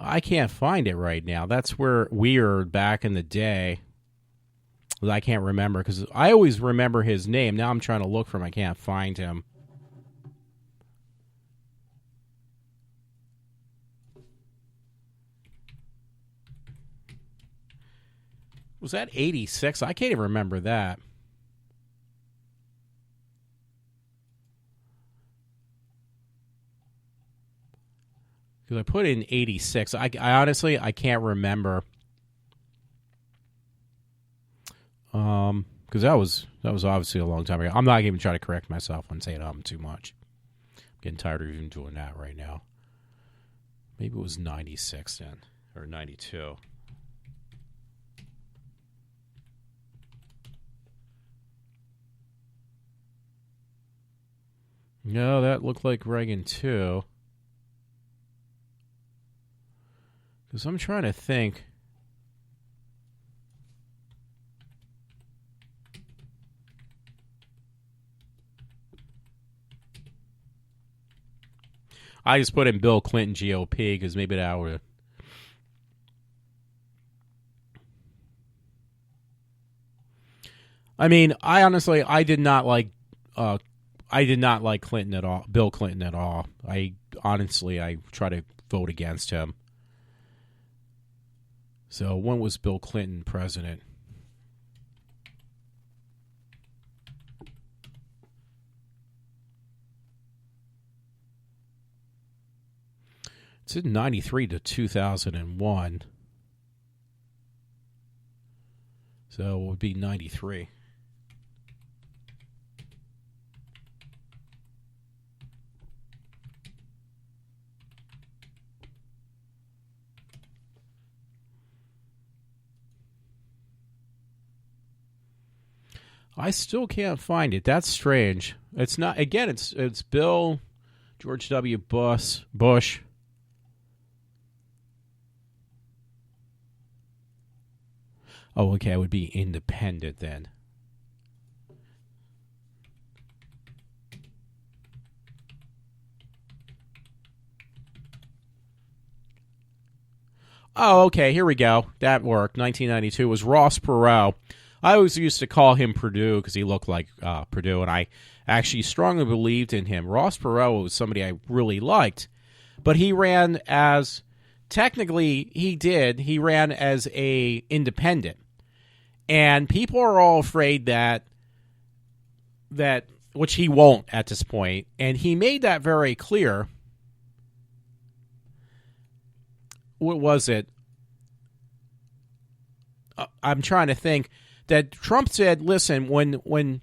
I can't find it right now. That's where weird back in the day. I can't remember because I always remember his name. Now I'm trying to look for him. I can't find him. Was that 86? I can't even remember that. Because I put in 86. I honestly, I can't remember. Because that was obviously a long time ago. I'm not even trying to correct myself on saying too much. I'm getting tired of even doing that right now. Maybe it was 96 then, or 92. No, that looked like Reagan too. Because I'm trying to think. I just put in Bill Clinton GOP because maybe that would. I mean, I did not like Clinton at all, Bill Clinton at all. I try to vote against him. So when was Bill Clinton president? It's in 93 to 2001. So it would be 93. I still can't find it. That's strange. It's not. Again, it's Bill, George W. Bush. Oh, okay, I would be independent then. Oh, okay, here we go. That worked. 1992 was Ross Perot. I always used to call him Purdue because he looked like Purdue, and I actually strongly believed in him. Ross Perot was somebody I really liked, but he ran as, technically he ran as a independent. And people are all afraid that which he won't at this point, and he made that very clear. What was it? I'm trying to think. That Trump said, listen, when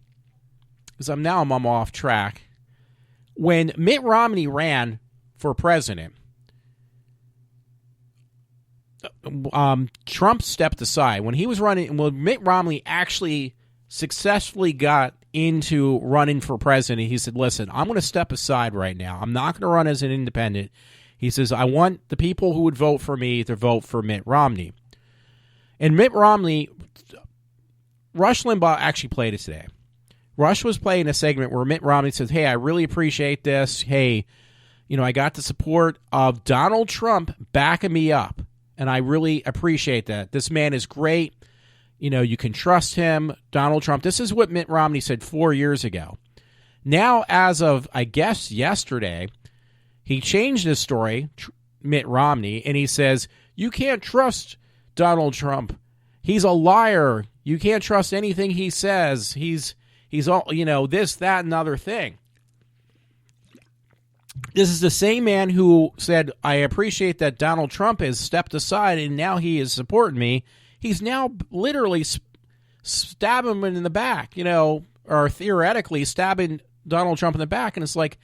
because I'm off track. When Mitt Romney ran for president, Trump stepped aside. When he was running, when Mitt Romney actually successfully got into running for president, he said, listen, I'm going to step aside right now. I'm not going to run as an independent. He says, I want the people who would vote for me to vote for Mitt Romney. And Mitt Romney, Rush Limbaugh actually played it today. Rush was playing a segment where Mitt Romney says, hey, I really appreciate this. Hey, I got the support of Donald Trump backing me up, and I really appreciate that. This man is great. You can trust him, Donald Trump. This is what Mitt Romney said 4 years ago. Now, as of, I guess, yesterday, he changed his story, Mitt Romney, and he says, you can't trust Donald Trump. He's a liar. You can't trust anything he says. He's all, this, that, and other thing. This is the same man who said, I appreciate that Donald Trump has stepped aside and now he is supporting me. He's now literally stabbing him in the back, or theoretically stabbing Donald Trump in the back. And it's like,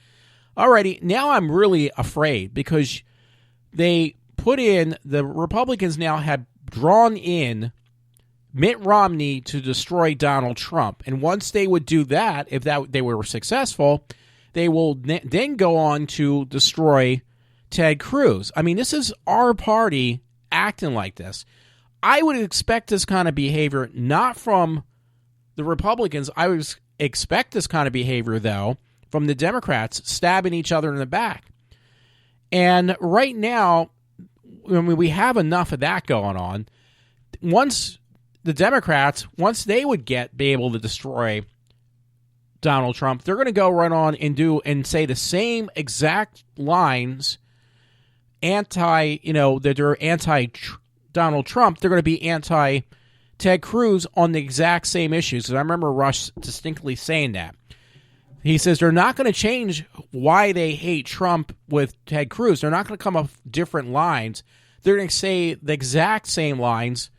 alrighty, now I'm really afraid because the Republicans now have drawn in Mitt Romney to destroy Donald Trump. And once they would do that, if they were successful, they will then go on to destroy Ted Cruz. I mean, this is our party acting like this. I would expect this kind of behavior not from the Republicans. I would expect this kind of behavior, though, from the Democrats stabbing each other in the back. And right now, we have enough of that going on. Once the Democrats, they would be able to destroy Donald Trump, they're going to go run on and say the same exact lines that they're anti-Donald Trump. They're going to be anti-Ted Cruz on the exact same issues. Because I remember Rush distinctly saying that. He says they're not going to change why they hate Trump with Ted Cruz. They're not going to come up with different lines. They're going to say the exact same lines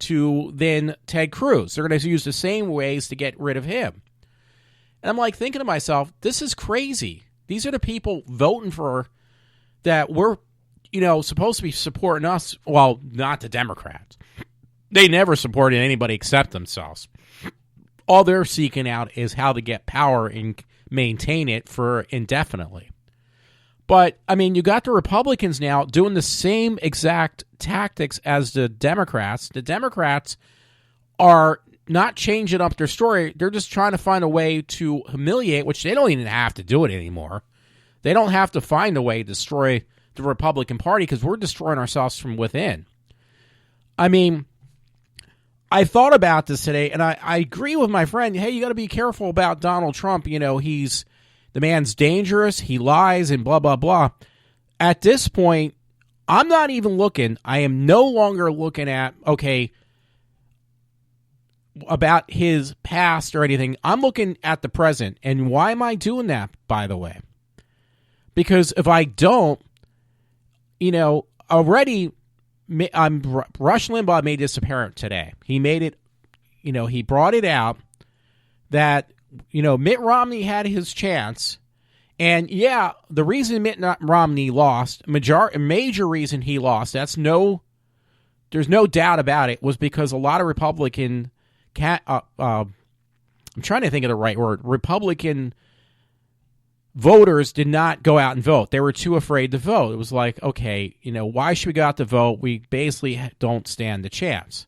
to then Ted Cruz. They're going to use the same ways to get rid of him. And I'm like thinking to myself, this is crazy. These are the people voting for that we're, supposed to be supporting us. Well, not the Democrats. They never supported anybody except themselves. All they're seeking out is how to get power and maintain it for indefinitely. But, I mean, you got the Republicans now doing the same exact tactics as the Democrats. The Democrats are not changing up their story. They're just trying to find a way to humiliate, which they don't even have to do it anymore. They don't have to find a way to destroy the Republican Party because we're destroying ourselves from within. I mean, I thought about this today, and I agree with my friend. Hey, you got to be careful about Donald Trump. The man's dangerous. He lies and blah, blah, blah. At this point, I'm not even looking. I am no longer looking at, about his past or anything. I'm looking at the present. And why am I doing that, by the way? Because if I don't, already, Rush Limbaugh made this apparent today. He made it, he brought it out that, Mitt Romney had his chance. And yeah, the reason Mitt Romney lost, major reason he lost, there's no doubt about it, was because a lot of Republican, I'm trying to think of the right word, Republican voters did not go out and vote. They were too afraid to vote. It was like, okay, why should we go out to vote? We basically don't stand the chance.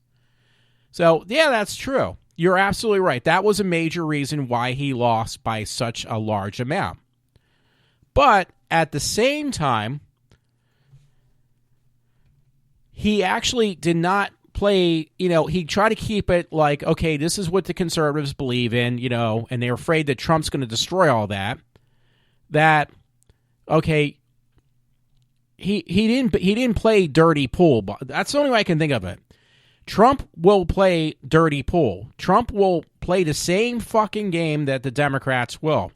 So, yeah, that's true. You're absolutely right. That was a major reason why he lost by such a large amount. But at the same time, he actually did not play, he tried to keep it like, okay, this is what the conservatives believe in, and they're afraid that Trump's going to destroy all that. Okay, he didn't play dirty pool. That's the only way I can think of it. Trump will play dirty pool. Trump will play the same fucking game that the Democrats will.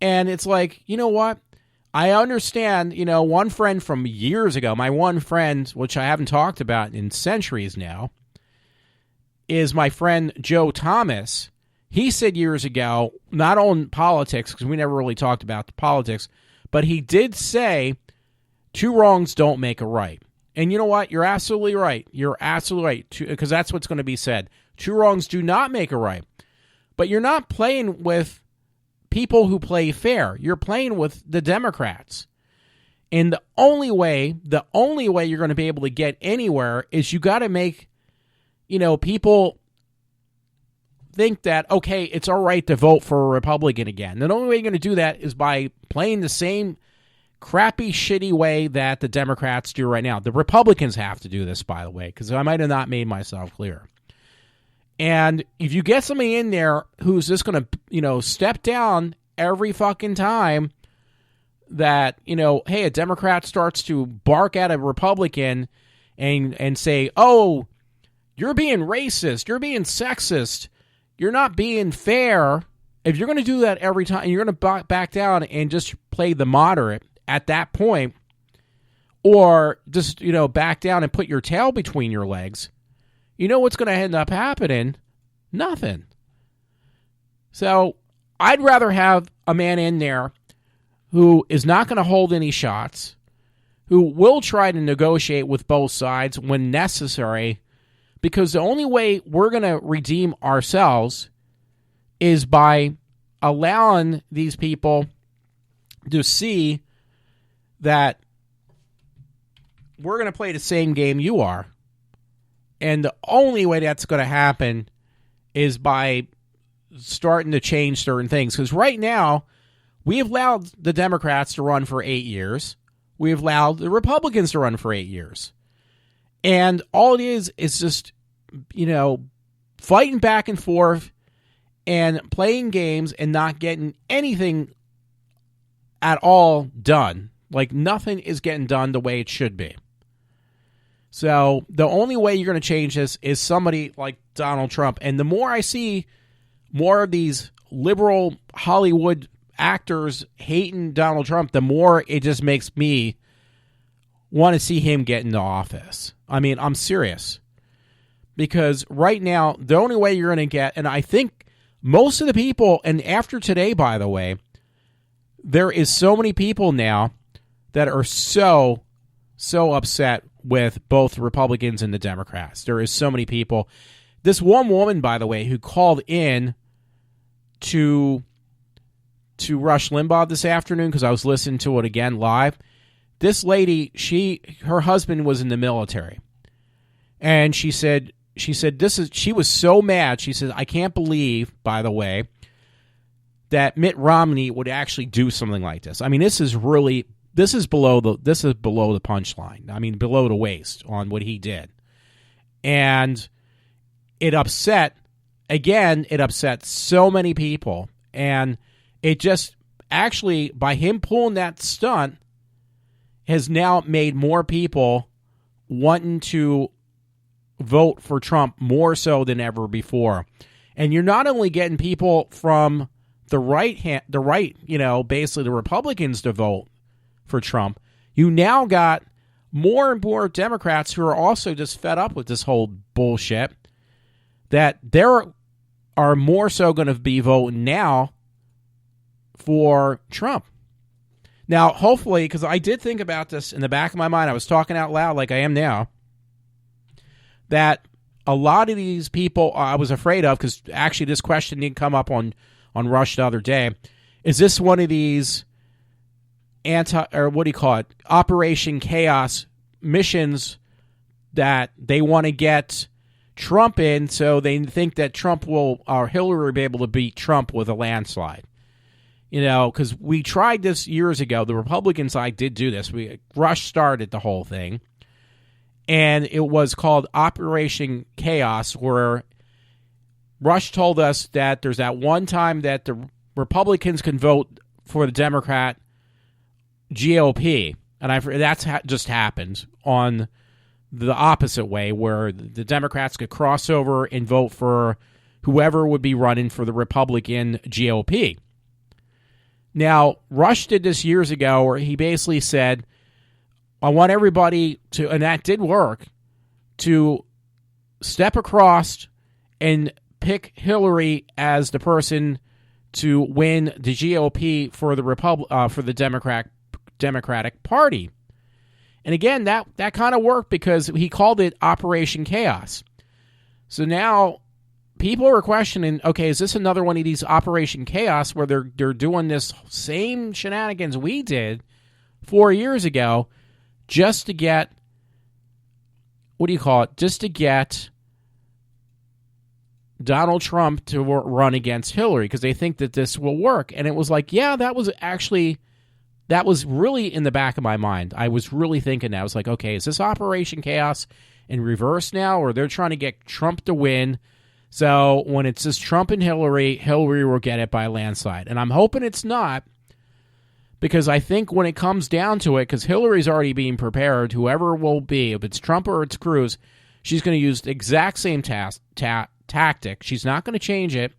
And it's like, you know what? I understand, one friend from years ago, my one friend, which I haven't talked about in centuries now, is my friend Joe Thomas. He said years ago, not on politics, because we never really talked about the politics, but he did say, 2 wrongs don't make a right. And you know what? You're absolutely right. You're absolutely right, because that's what's going to be said. 2 wrongs do not make a right. But you're not playing with people who play fair. You're playing with the Democrats. And the only way you're going to be able to get anywhere is you got to make, people think that, okay, it's all right to vote for a Republican again. The only way you're going to do that is by playing the same crappy, shitty way that the Democrats do right now. The Republicans have to do this, by the way, because I might have not made myself clear. And if you get somebody in there who's just going to, step down every fucking time that, hey, a Democrat starts to bark at a Republican and say, oh, you're being racist, you're being sexist, you're not being fair. If you're going to do that every time, you're going to back down and just play the moderate at that point, or just, back down and put your tail between your legs, you know what's going to end up happening? Nothing. So I'd rather have a man in there who is not going to hold any shots, who will try to negotiate with both sides when necessary, because the only way we're going to redeem ourselves is by allowing these people to see that we're going to play the same game you are. And the only way that's going to happen is by starting to change certain things. Because right now, we have allowed the Democrats to run for 8 years. We have allowed the Republicans to run for 8 years. And all it is just, fighting back and forth and playing games and not getting anything at all done. Like, nothing is getting done the way it should be. So the only way you're going to change this is somebody like Donald Trump. And the more I see more of these liberal Hollywood actors hating Donald Trump, the more it just makes me want to see him get into office. I mean, I'm serious. Because right now, the only way you're going to get, and I think most of the people, and after today, by the way, there is so many people now that are so upset with both Republicans and the Democrats. There is so many people. This one woman, by the way, who called in to Rush Limbaugh this afternoon, because I was listening to it again live. This lady, her husband was in the military, and she said she was so mad. She said, I can't believe, by the way, that Mitt Romney would actually do something like this. I mean, this is below the punchline. I mean, below the waist on what he did. And it upset so many people. And it just actually, by him pulling that stunt, has now made more people wanting to vote for Trump more so than ever before. And you're not only getting people from the right, basically the Republicans to vote for Trump, you now got more and more Democrats who are also just fed up with this whole bullshit, that there are more so going to be voting now for Trump. Now, hopefully, because I did think about this in the back of my mind, I was talking out loud like I am now, that a lot of these people I was afraid of, because actually this question didn't come up on Rush the other day, is this one of these Operation Chaos missions that they want to get Trump in, so they think that Trump will, or Hillary will be able to beat Trump with a landslide. You know, because we tried this years ago. The Republican side did do this. Rush started the whole thing. And it was called Operation Chaos, where Rush told us that there's that one time that the Republicans can vote for the Democrat GOP. And that's just happened on the opposite way, where the Democrats could cross over and vote for whoever would be running for the Republican GOP. Now, Rush did this years ago where he basically said, I want everybody to, and that did work, to step across and pick Hillary as the person to win the GOP for the for the Democratic Party. And again, that kind of worked because he called it Operation Chaos. So now people are questioning, okay, is this another one of these Operation Chaos where they're doing this same shenanigans we did 4 years ago just to get, just to get Donald Trump to run against Hillary because they think that this will work. And it was like, yeah, that was really in the back of my mind. I was really thinking that. I was like, okay, is this Operation Chaos in reverse now, or they're trying to get Trump to win? So when it says Trump and Hillary will get it by a landslide. And I'm hoping it's not, because I think when it comes down to it, because Hillary's already being prepared, whoever will be, if it's Trump or it's Cruz, she's going to use the exact same tactic. She's not going to change it,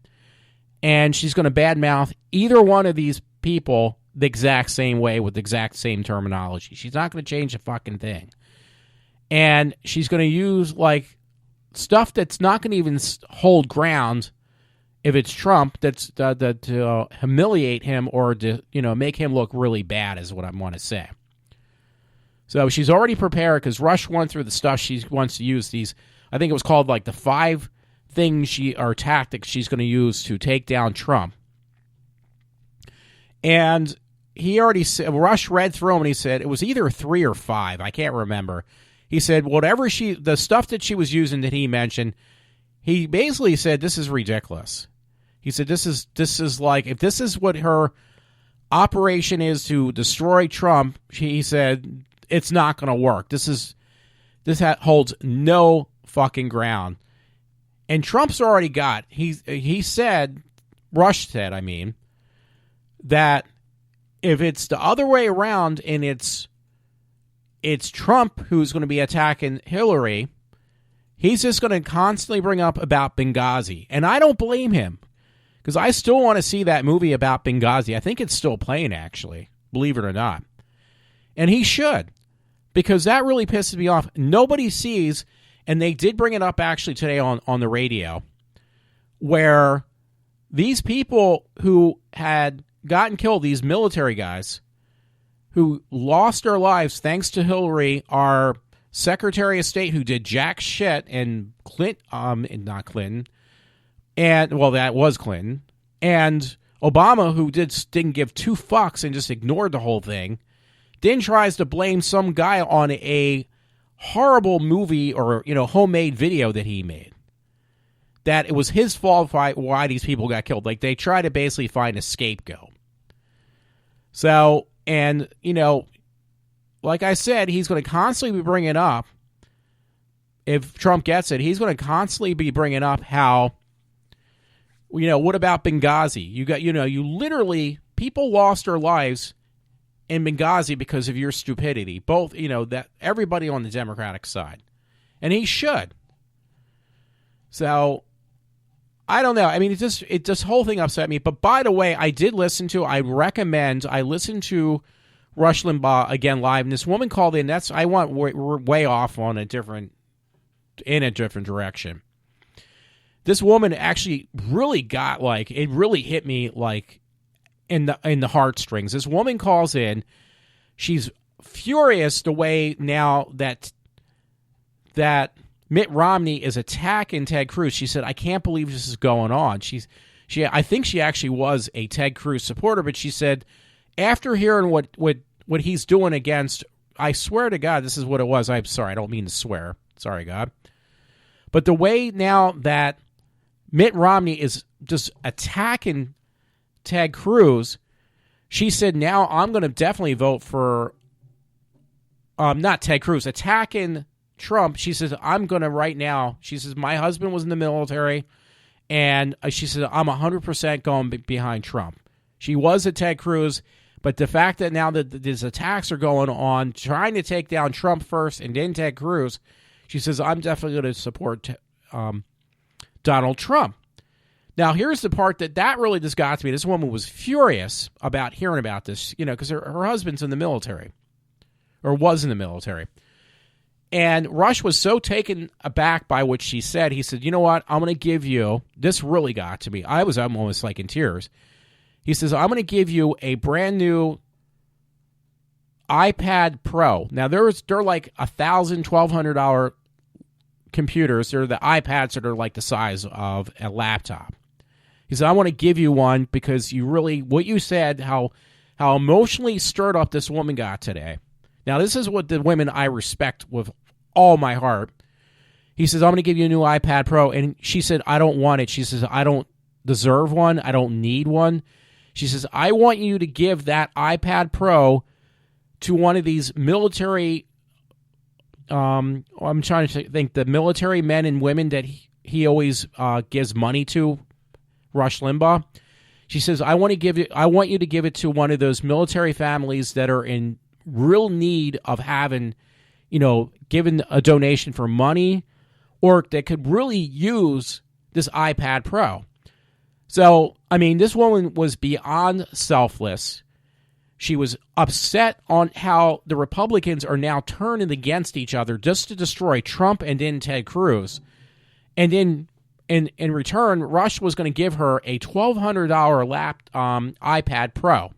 and she's going to badmouth either one of these people the exact same way with the exact same terminology. She's not going to change a fucking thing. And she's going to use, like, stuff that's not going to even hold ground if it's Trump, that's to humiliate him or to, make him look really bad is what I want to say. So she's already prepared because Rush went through the stuff she wants to use. These, I think it was called like the 5 things or tactics she's going to use to take down Trump. And he already said, Rush read through them and he said it was either 3 or 5. I can't remember. He said whatever the stuff that she was using that he mentioned, he basically said this is ridiculous. He said this is like, if this is what her operation is to destroy Trump, he said it's not going to work. This holds no fucking ground. And Trump's already got, he said, Rush said, I mean, that if it's the other way around and it's Trump who's going to be attacking Hillary, he's just going to constantly bring up about Benghazi. And I don't blame him, because I still want to see that movie about Benghazi. I think it's still playing, actually, believe it or not. And he should, because that really pisses me off. Nobody sees, and they did bring it up actually today on the radio, where these people who had gotten killed, these military guys who lost their lives thanks to Hillary, our Secretary of State who did jack shit, and not Clinton, and well, that was Clinton, and Obama, who didn't give 2 fucks and just ignored the whole thing, then tries to blame some guy on a horrible movie or homemade video that he made, that it was his fault why these people got killed. Like, they try to basically find a scapegoat. So, and like I said, he's going to constantly be bringing up, if Trump gets it, he's going to constantly be bringing up how, what about Benghazi? You literally, people lost their lives in Benghazi because of your stupidity. Both, that everybody on the Democratic side. And he should. So, I don't know. I mean, this whole thing upset me. But by the way, I listened to Rush Limbaugh again live, and this woman called in. I went way off on in a different direction. This woman actually really got, like, it really hit me like in the heartstrings. This woman calls in. She's furious the way now that Mitt Romney is attacking Ted Cruz. She said, I can't believe this is going on. I think she actually was a Ted Cruz supporter, but she said, after hearing what he's doing against, I swear to God, this is what it was. I'm sorry, I don't mean to swear. Sorry, God. But the way now that Mitt Romney is just attacking Ted Cruz, she said, now I'm going to definitely vote for, not Ted Cruz, attacking Trump. She says, I'm going to right now, she says, my husband was in the military, and she says, I'm 100% going behind Trump. She was at Ted Cruz, but the fact that now that these attacks are going on, trying to take down Trump first and then Ted Cruz, she says, I'm definitely going to support Donald Trump. Now, here's the part that really just got to me. This woman was furious about hearing about this, because her husband's in the military, or was in the military. And Rush was so taken aback by what she said, he said, you know what, I'm going to give you, this really got to me. I was almost like in tears. He says, I'm going to give you a brand new iPad Pro. Now, they're like $1,000, $1,200 computers. They're the iPads that are like the size of a laptop. He said, I want to give you one because you really, what you said, how emotionally stirred up this woman got today. Now, this is what the women I respect with all my heart. He says, I'm going to give you a new iPad Pro. And she said, I don't want it. She says, I don't deserve one. I don't need one. She says, I want you to give that iPad Pro to one of these military, I'm trying to think, the military men and women that he always gives money to, Rush Limbaugh. She says, I want you to give it to one of those military families that are in real need of having, given a donation for money, or that could really use this iPad Pro. So, I mean, this woman was beyond selfless. She was upset on how the Republicans are now turning against each other just to destroy Trump and then Ted Cruz. And then in return, Rush was going to give her a $1,200 iPad Pro.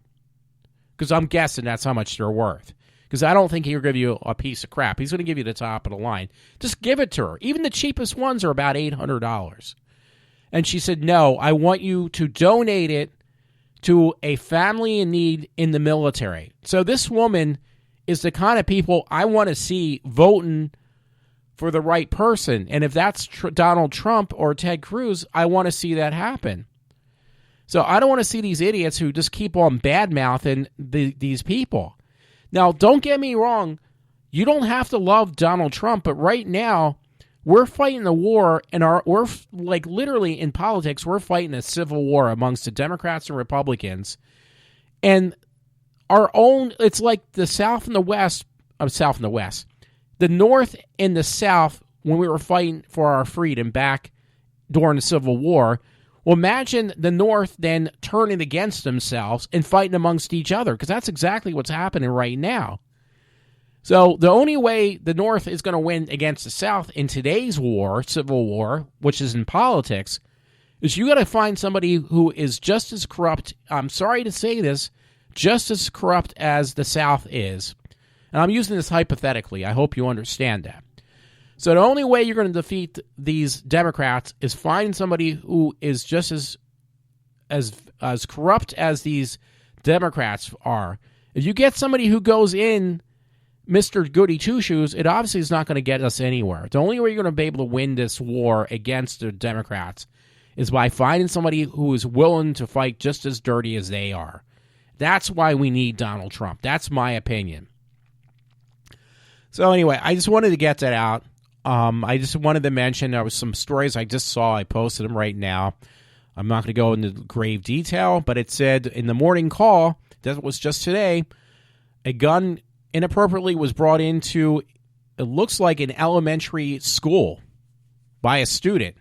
Because I'm guessing that's how much they're worth. Because I don't think he'll give you a piece of crap. He's going to give you the top of the line. Just give it to her. Even the cheapest ones are about $800. And she said, no, I want you to donate it to a family in need in the military. So this woman is the kind of people I want to see voting for the right person. And if that's Donald Trump or Ted Cruz, I want to see that happen. So I don't want to see these idiots who just keep on bad-mouthing these people. Now, don't get me wrong. You don't have to love Donald Trump, but right now, we're fighting the war, and we're like literally in politics, we're fighting a civil war amongst the Democrats and Republicans. And our own, it's like the South and the West, the North and the South, when we were fighting for our freedom back during the Civil War. Well, imagine the North then turning against themselves and fighting amongst each other, because that's exactly what's happening right now. So the only way the North is going to win against the South in today's war, Civil War, which is in politics, is you got to find somebody who is just as corrupt, I'm sorry to say this, just as corrupt as the South is. And I'm using this hypothetically. I hope you understand that. So the only way you're going to defeat these Democrats is find somebody who is just as corrupt as these Democrats are. If you get somebody who goes in Mr. Goody Two-Shoes, it obviously is not going to get us anywhere. The only way you're going to be able to win this war against the Democrats is by finding somebody who is willing to fight just as dirty as they are. That's why we need Donald Trump. That's my opinion. So anyway, I just wanted to get that out. I just wanted to mention there was some stories I just saw. I posted them right now. I'm not going to go into grave detail, but it said in the morning call, that was just today, a gun inappropriately was brought into, it looks like an elementary school by a student.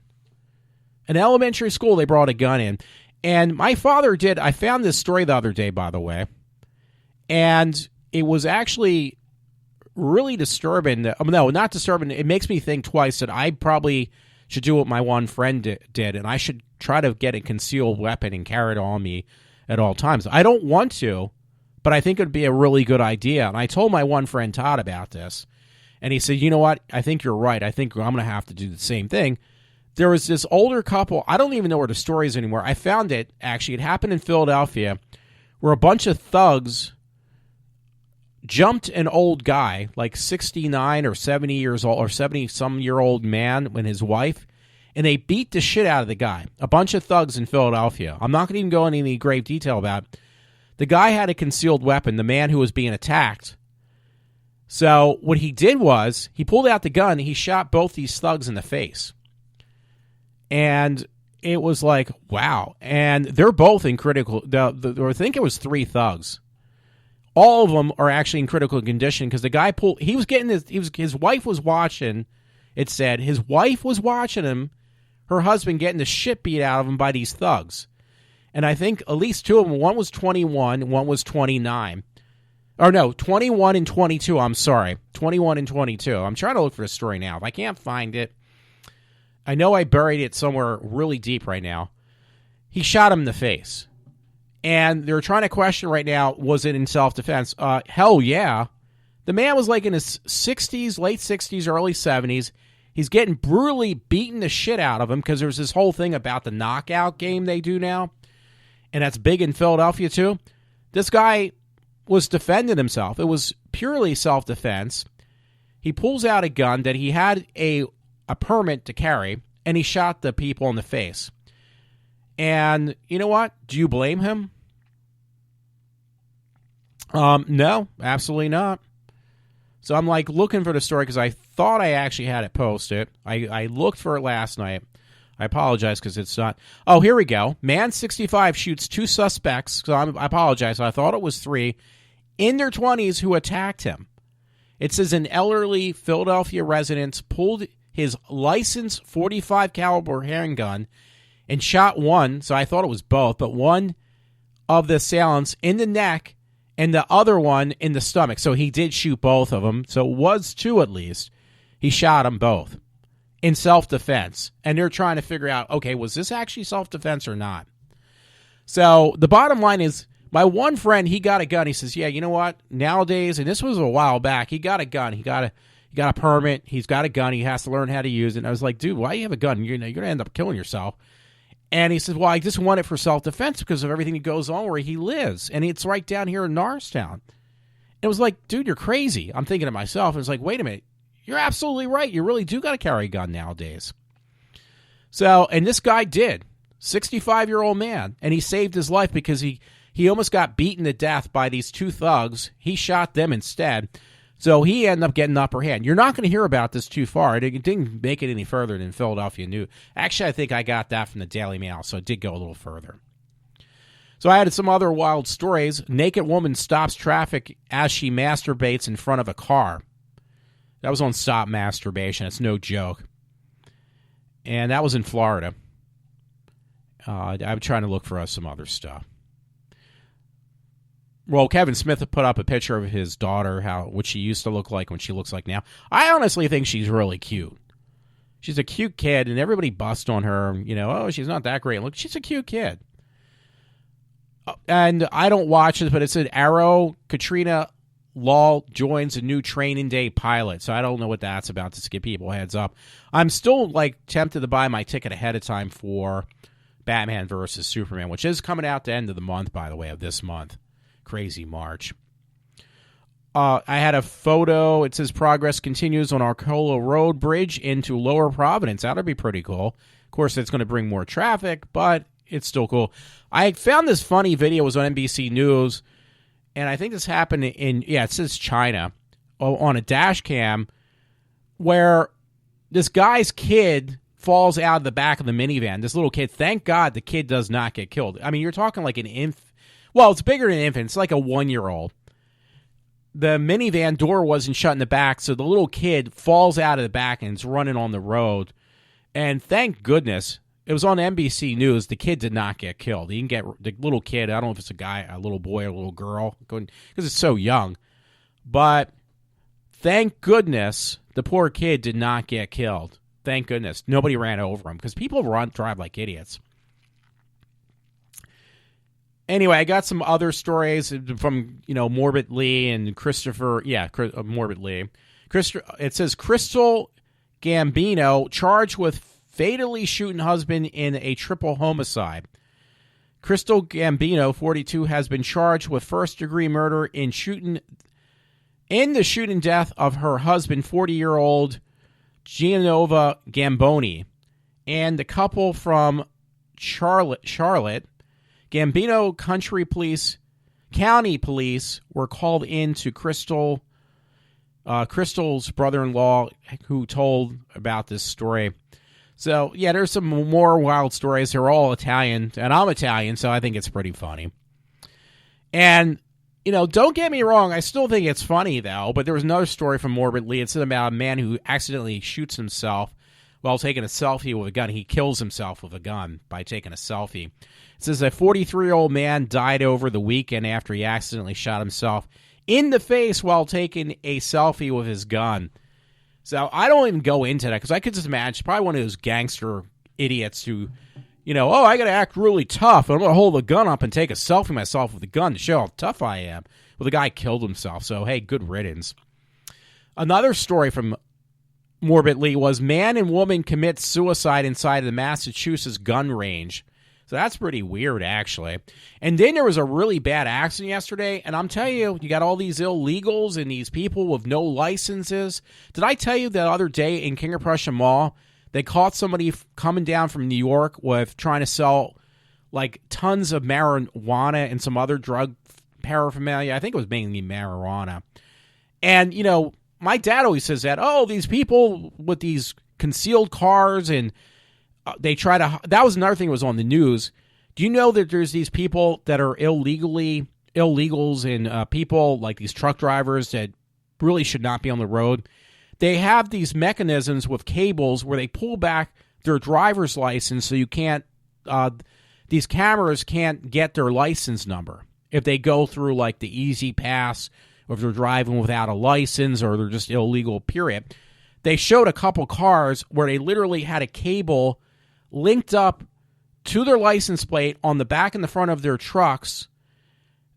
An elementary school, they brought a gun in. And my father did, I found this story the other day, by the way, and it was actually really disturbing. No, not disturbing. It makes me think twice that I probably should do what my one friend did, and I should try to get a concealed weapon and carry it on me at all times. I don't want to, but I think it would be a really good idea. And I told my one friend, Todd, about this, and he said, you know what? I think you're right. I think I'm going to have to do the same thing. There was this older couple. I don't even know where the story is anymore. I found it, actually. It happened in Philadelphia, where a bunch of thugs jumped an old guy, like 69 or 70 years old, or 70-some-year-old man and his wife, and they beat the shit out of the guy. A bunch of thugs in Philadelphia. I'm not going to even go into any grave detail about it. The guy had a concealed weapon, the man who was being attacked. So what he did was, he pulled out the gun, and he shot both these thugs in the face. And it was like, wow. And they're both in critical, I think it was 3 thugs. All of them are actually in critical condition because the guy his wife was watching, it said, his wife was watching him, her husband getting the shit beat out of him by these thugs. And I think at least 2 of them, one was 21, one was 29. Or no, 21 and 22, I'm sorry. 21 and 22. I'm trying to look for the story now. If I can't find it, I know I buried it somewhere really deep right now. He shot him in the face. And they're trying to question right now, was it in self-defense? Hell yeah. The man was like in his 60s, late 60s, early 70s. He's getting brutally beaten the shit out of him because there's this whole thing about the knockout game they do now. And that's big in Philadelphia too. This guy was defending himself. It was purely self-defense. He pulls out a gun that he had a permit to carry, and he shot the people in the face. And you know what? Do you blame him? No, absolutely not. So I'm like looking for the story because I thought I actually had it posted. I looked for it last night. I apologize because it's not. Oh, here we go. Man 65 shoots 2 suspects. So I apologize. I thought it was 3 in their 20s who attacked him. It says an elderly Philadelphia resident pulled his licensed .45 caliber handgun and shot one, so I thought it was both, but one of the assailants in the neck and the other one in the stomach. So he did shoot both of them. So it was 2 at least. He shot them both in self-defense. And they're trying to figure out, okay, was this actually self-defense or not? So the bottom line is, my one friend, he got a gun. He says, yeah, you know what? Nowadays, and this was a while back, he got a gun. He got a permit. He's got a gun. He has to learn how to use it. And I was like, dude, why do you have a gun? You're going to end up killing yourself. And he says, well, I just want it for self-defense because of everything that goes on where he lives. And it's right down here in Norristown. It was like, dude, you're crazy. I'm thinking to myself, I was like, wait a minute. You're absolutely right. You really do got to carry a gun nowadays. So, and this guy did. 65-year-old man. And he saved his life because he almost got beaten to death by these 2 thugs. He shot them instead. So he ended up getting the upper hand. You're not going to hear about this too far. It didn't make it any further than Philadelphia News. Actually, I think I got that from the Daily Mail, so it did go a little further. So I had some other wild stories. Naked woman stops traffic as she masturbates in front of a car. That was on Stop Masturbation. It's no joke. And that was in Florida. I'm trying to look for some other stuff. Well, Kevin Smith put up a picture of his daughter, what she used to look like when she looks like now. I honestly think she's really cute. She's a cute kid, and everybody busts on her. You know, oh, she's not that great. Look, she's a cute kid. And I don't watch it, but it said Arrow, Katrina Law joins a new Training Day pilot. So I don't know what that's about, to give people a heads up. I'm still tempted to buy my ticket ahead of time for Batman versus Superman, which is coming out the end of the month, by the way, of this month. Crazy March. I had a photo. It says progress continues on Arcola Road Bridge into Lower Providence. That would be pretty cool. Of course, it's going to bring more traffic, but it's still cool. I found this funny video. It was on NBC News, and I think this happened it says China, on a dash cam, where this guy's kid falls out of the back of the minivan. This little kid, thank God the kid does not get killed. I mean, you're talking like an infant. Well, it's bigger than an infant. It's like a 1-year-old. The minivan door wasn't shut in the back, so the little kid falls out of the back and is running on the road. And thank goodness, it was on NBC News, the kid did not get killed. He didn't get the little kid. I don't know if it's a guy, a little boy, or a little girl, because it's so young. But thank goodness the poor kid did not get killed. Thank goodness. Nobody ran over him, because people drive like idiots. Anyway, I got some other stories from, Morbid Lee and Christopher. Yeah, Morbid Lee. It says Crystal Gambino charged with fatally shooting husband in a triple homicide. Crystal Gambino, 42, has been charged with first-degree murder in shooting in the shooting death of her husband, 40-year-old Gianova Gamboni, and the couple from Charlotte, Gambino County Police were called in to Crystal's brother-in-law, who told about this story. So, yeah, there's some more wild stories. They're all Italian, and I'm Italian, so I think it's pretty funny. And, don't get me wrong, I still think it's funny, though, but there was another story from Morbidly. It's about a man who accidentally shoots himself while taking a selfie with a gun. He kills himself with a gun by taking a selfie. It says a 43-year-old man died over the weekend after he accidentally shot himself in the face while taking a selfie with his gun. So I don't even go into that because I could just imagine probably one of those gangster idiots who, I got to act really tough. I'm going to hold the gun up and take a selfie myself with the gun to show how tough I am. Well, the guy killed himself. So, hey, good riddance. Another story from Morbidly was man and woman commit suicide inside of the Massachusetts gun range. So that's pretty weird, actually. And then there was a really bad accident yesterday, and I'm telling you, you got all these illegals and these people with no licenses. Did I tell you the other day in King of Prussia Mall, they caught somebody coming down from New York with trying to sell, like, tons of marijuana and some other drug paraphernalia? I think it was mainly marijuana. And, my dad always says that, these people with these concealed cars and they try to... That was another thing that was on the news. Do you know that there's these people that are illegals and people like these truck drivers that really should not be on the road? They have these mechanisms with cables where they pull back their driver's license so you can't... these cameras can't get their license number if they go through like the Easy Pass or if they're driving without a license or they're just illegal, period. They showed a couple cars where they literally had a cable linked up to their license plate on the back and the front of their trucks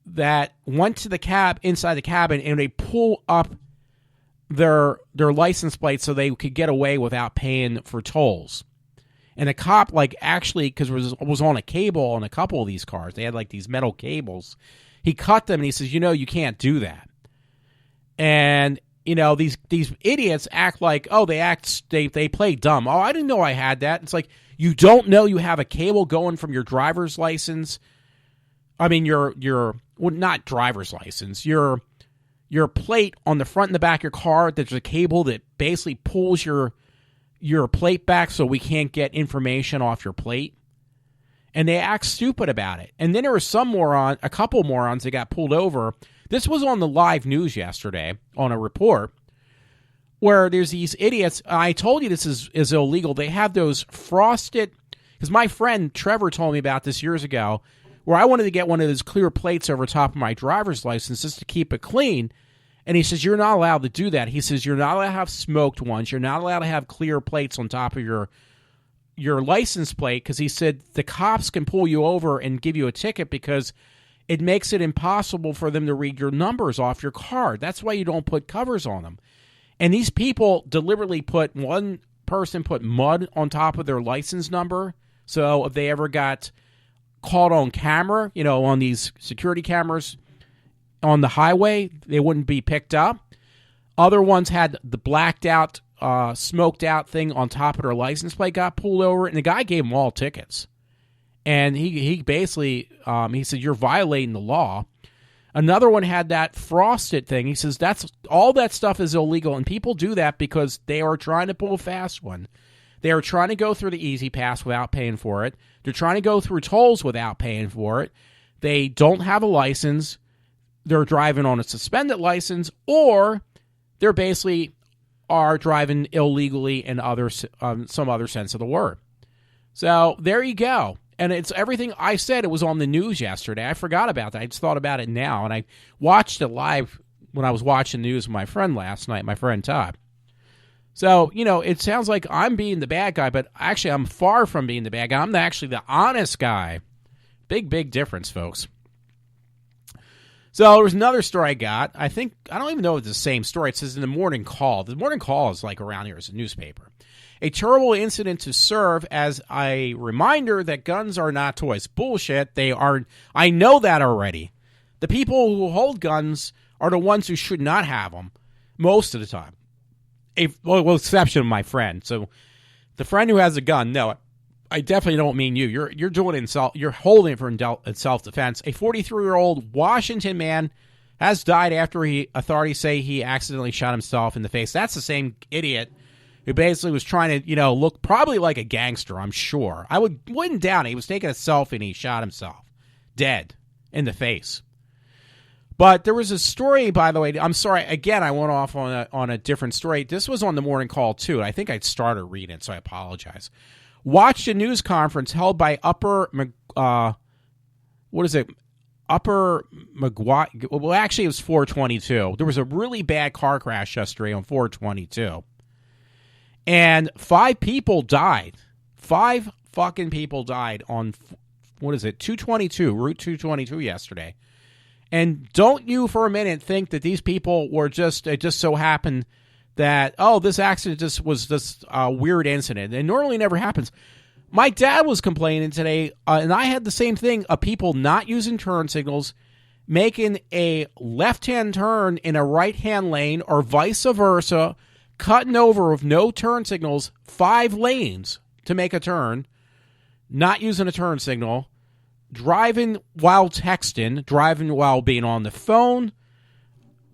that went to the inside the cabin, and they pull up their license plate so they could get away without paying for tolls. And the cop, actually, because it was on a cable on a couple of these cars, they had these metal cables. He cut them and he says, you can't do that. And these idiots act like, they play dumb. Oh, I didn't know I had that. It's like, you don't know you have a cable going from your driver's license. I mean, not driver's license, your plate on the front and the back of your car. There's a cable that basically pulls your plate back so we can't get information off your plate. And they act stupid about it. And then there was a couple morons that got pulled over. This was on the live news yesterday on a report where there's these idiots. I told you this is illegal. They have those frosted, because my friend Trevor told me about this years ago, where I wanted to get one of those clear plates over top of my driver's license just to keep it clean. And he says, you're not allowed to do that. He says, you're not allowed to have smoked ones. You're not allowed to have clear plates on top of your license plate, because he said the cops can pull you over and give you a ticket because it makes it impossible for them to read your numbers off your card. That's why you don't put covers on them. And these people deliberately one person put mud on top of their license number, so if they ever got caught on camera, on these security cameras on the highway, they wouldn't be picked up. Other ones had the blacked out, smoked out thing on top of their license plate, got pulled over, and the guy gave them all tickets. And he basically, he said, you're violating the law. Another one had that frosted thing. He says all that stuff is illegal, and people do that because they are trying to pull a fast one. They are trying to go through the Easy Pass without paying for it. They're trying to go through tolls without paying for it. They don't have a license. They're driving on a suspended license, or they're basically are driving illegally in some other sense of the word. So there you go. And it's everything I said. It was on the news yesterday. I forgot about that. I just thought about it now. And I watched it live when I was watching the news with my friend last night, my friend Todd. So, it sounds like I'm being the bad guy, but actually I'm far from being the bad guy. I'm actually the honest guy. Big, big difference, folks. So there was another story I got. I don't even know if it's the same story. It says in the Morning Call. The Morning Call is like around here as a newspaper. A terrible incident to serve as a reminder that guns are not toys. Bullshit. They are. I know that already. The people who hold guns are the ones who should not have them most of the time. With exception of my friend. So the friend who has a gun, no, I definitely don't mean you. You're doing it you're holding it for self-defense. A 43-year-old Washington man has died after authorities say he accidentally shot himself in the face. That's the same idiot who basically was trying to, look probably like a gangster, I'm sure. I wouldn't doubt it. He was taking a selfie and he shot himself dead in the face. But there was a story, by the way. I'm sorry. Again, I went off on a different story. This was on the morning call, too. I think I'd started reading it, so I apologize. Watched a news conference held by Upper Maguire. Well, actually, it was 422. There was a really bad car crash yesterday on 422. And 5 people died. 5 fucking people died on, 222, Route 222 yesterday. And don't you for a minute think that these people were it just so happened that, this accident was just a weird incident. It normally never happens. My dad was complaining today, and I had the same thing, of people not using turn signals, making a left-hand turn in a right-hand lane, or vice versa, cutting over with no turn signals, 5 lanes to make a turn, not using a turn signal, driving while texting, driving while being on the phone,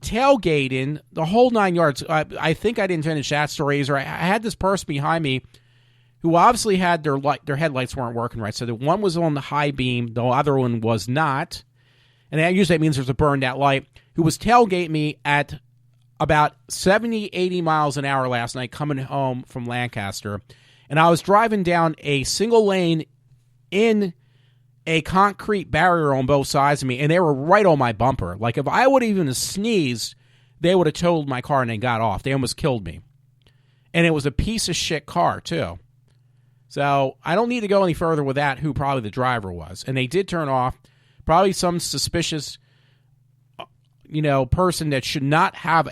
tailgating, the whole 9 yards. I think I didn't finish that story. I had this person behind me who obviously had their headlights weren't working right. So the one was on the high beam, the other one was not. And that usually means there's a burned out light, who was tailgating me at about 70, 80 miles an hour last night coming home from Lancaster. And I was driving down a single lane in a concrete barrier on both sides of me, and they were right on my bumper. Like, if I would have even sneezed, they would have totaled my car and they got off. They almost killed me. And it was a piece of shit car, too. So I don't need to go any further with that, who probably the driver was. And they did turn off. Probably some suspicious, person that should not have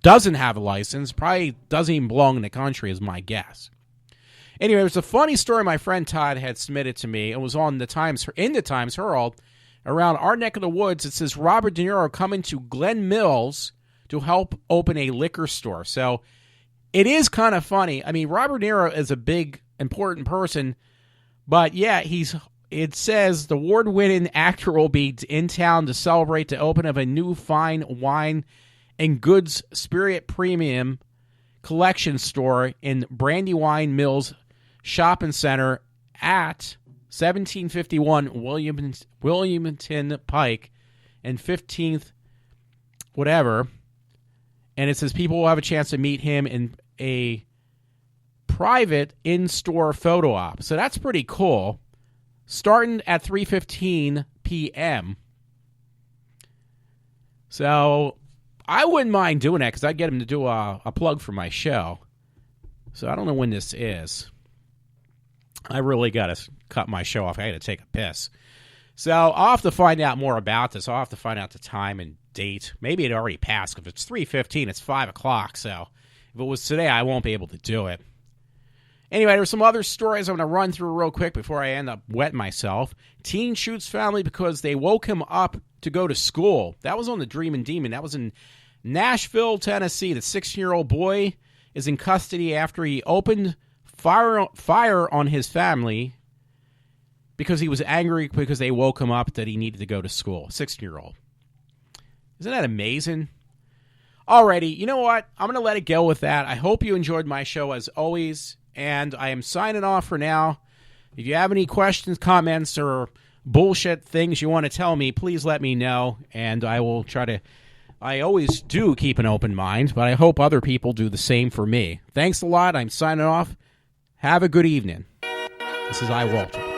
doesn't have a license, probably doesn't even belong in the country, is my guess. Anyway, it was a funny story my friend Todd had submitted to me. It was on the Times Herald around our neck of the woods. It says Robert De Niro coming to Glen Mills to help open a liquor store. So it is kind of funny. I mean, Robert De Niro is a big, important person, but yeah, it says the award-winning actor will be in town to celebrate the opening of a new fine wine and goods spirit premium collection store in Brandywine Mills Shopping Center at 1751 Williamton Pike and 15th whatever. And it says people will have a chance to meet him in a private in-store photo op. So that's pretty cool. Starting at 3:15 p.m. So I wouldn't mind doing that because I'd get him to do a plug for my show. So I don't know when this is. I really got to cut my show off. I got to take a piss. So I'll have to find out more about this. I'll have to find out the time and date. Maybe it already passed. If it's 3:15, it's 5 o'clock. So if it was today, I won't be able to do it. Anyway, there's some other stories I'm going to run through real quick before I end up wetting myself. Teen shoots family because they woke him up to go to school. That was on the Dreamin' Demon. That was in Nashville, Tennessee. The 16-year-old boy is in custody after he opened fire on his family because he was angry because they woke him up that he needed to go to school. 16-year-old. Isn't that amazing? Alrighty, you know what? I'm going to let it go with that. I hope you enjoyed my show as always, and I am signing off for now. If you have any questions, comments, or bullshit things you want to tell me, please let me know, and I will try to... I always do keep an open mind, but I hope other people do the same for me. Thanks a lot. I'm signing off. Have a good evening. This is iWalter.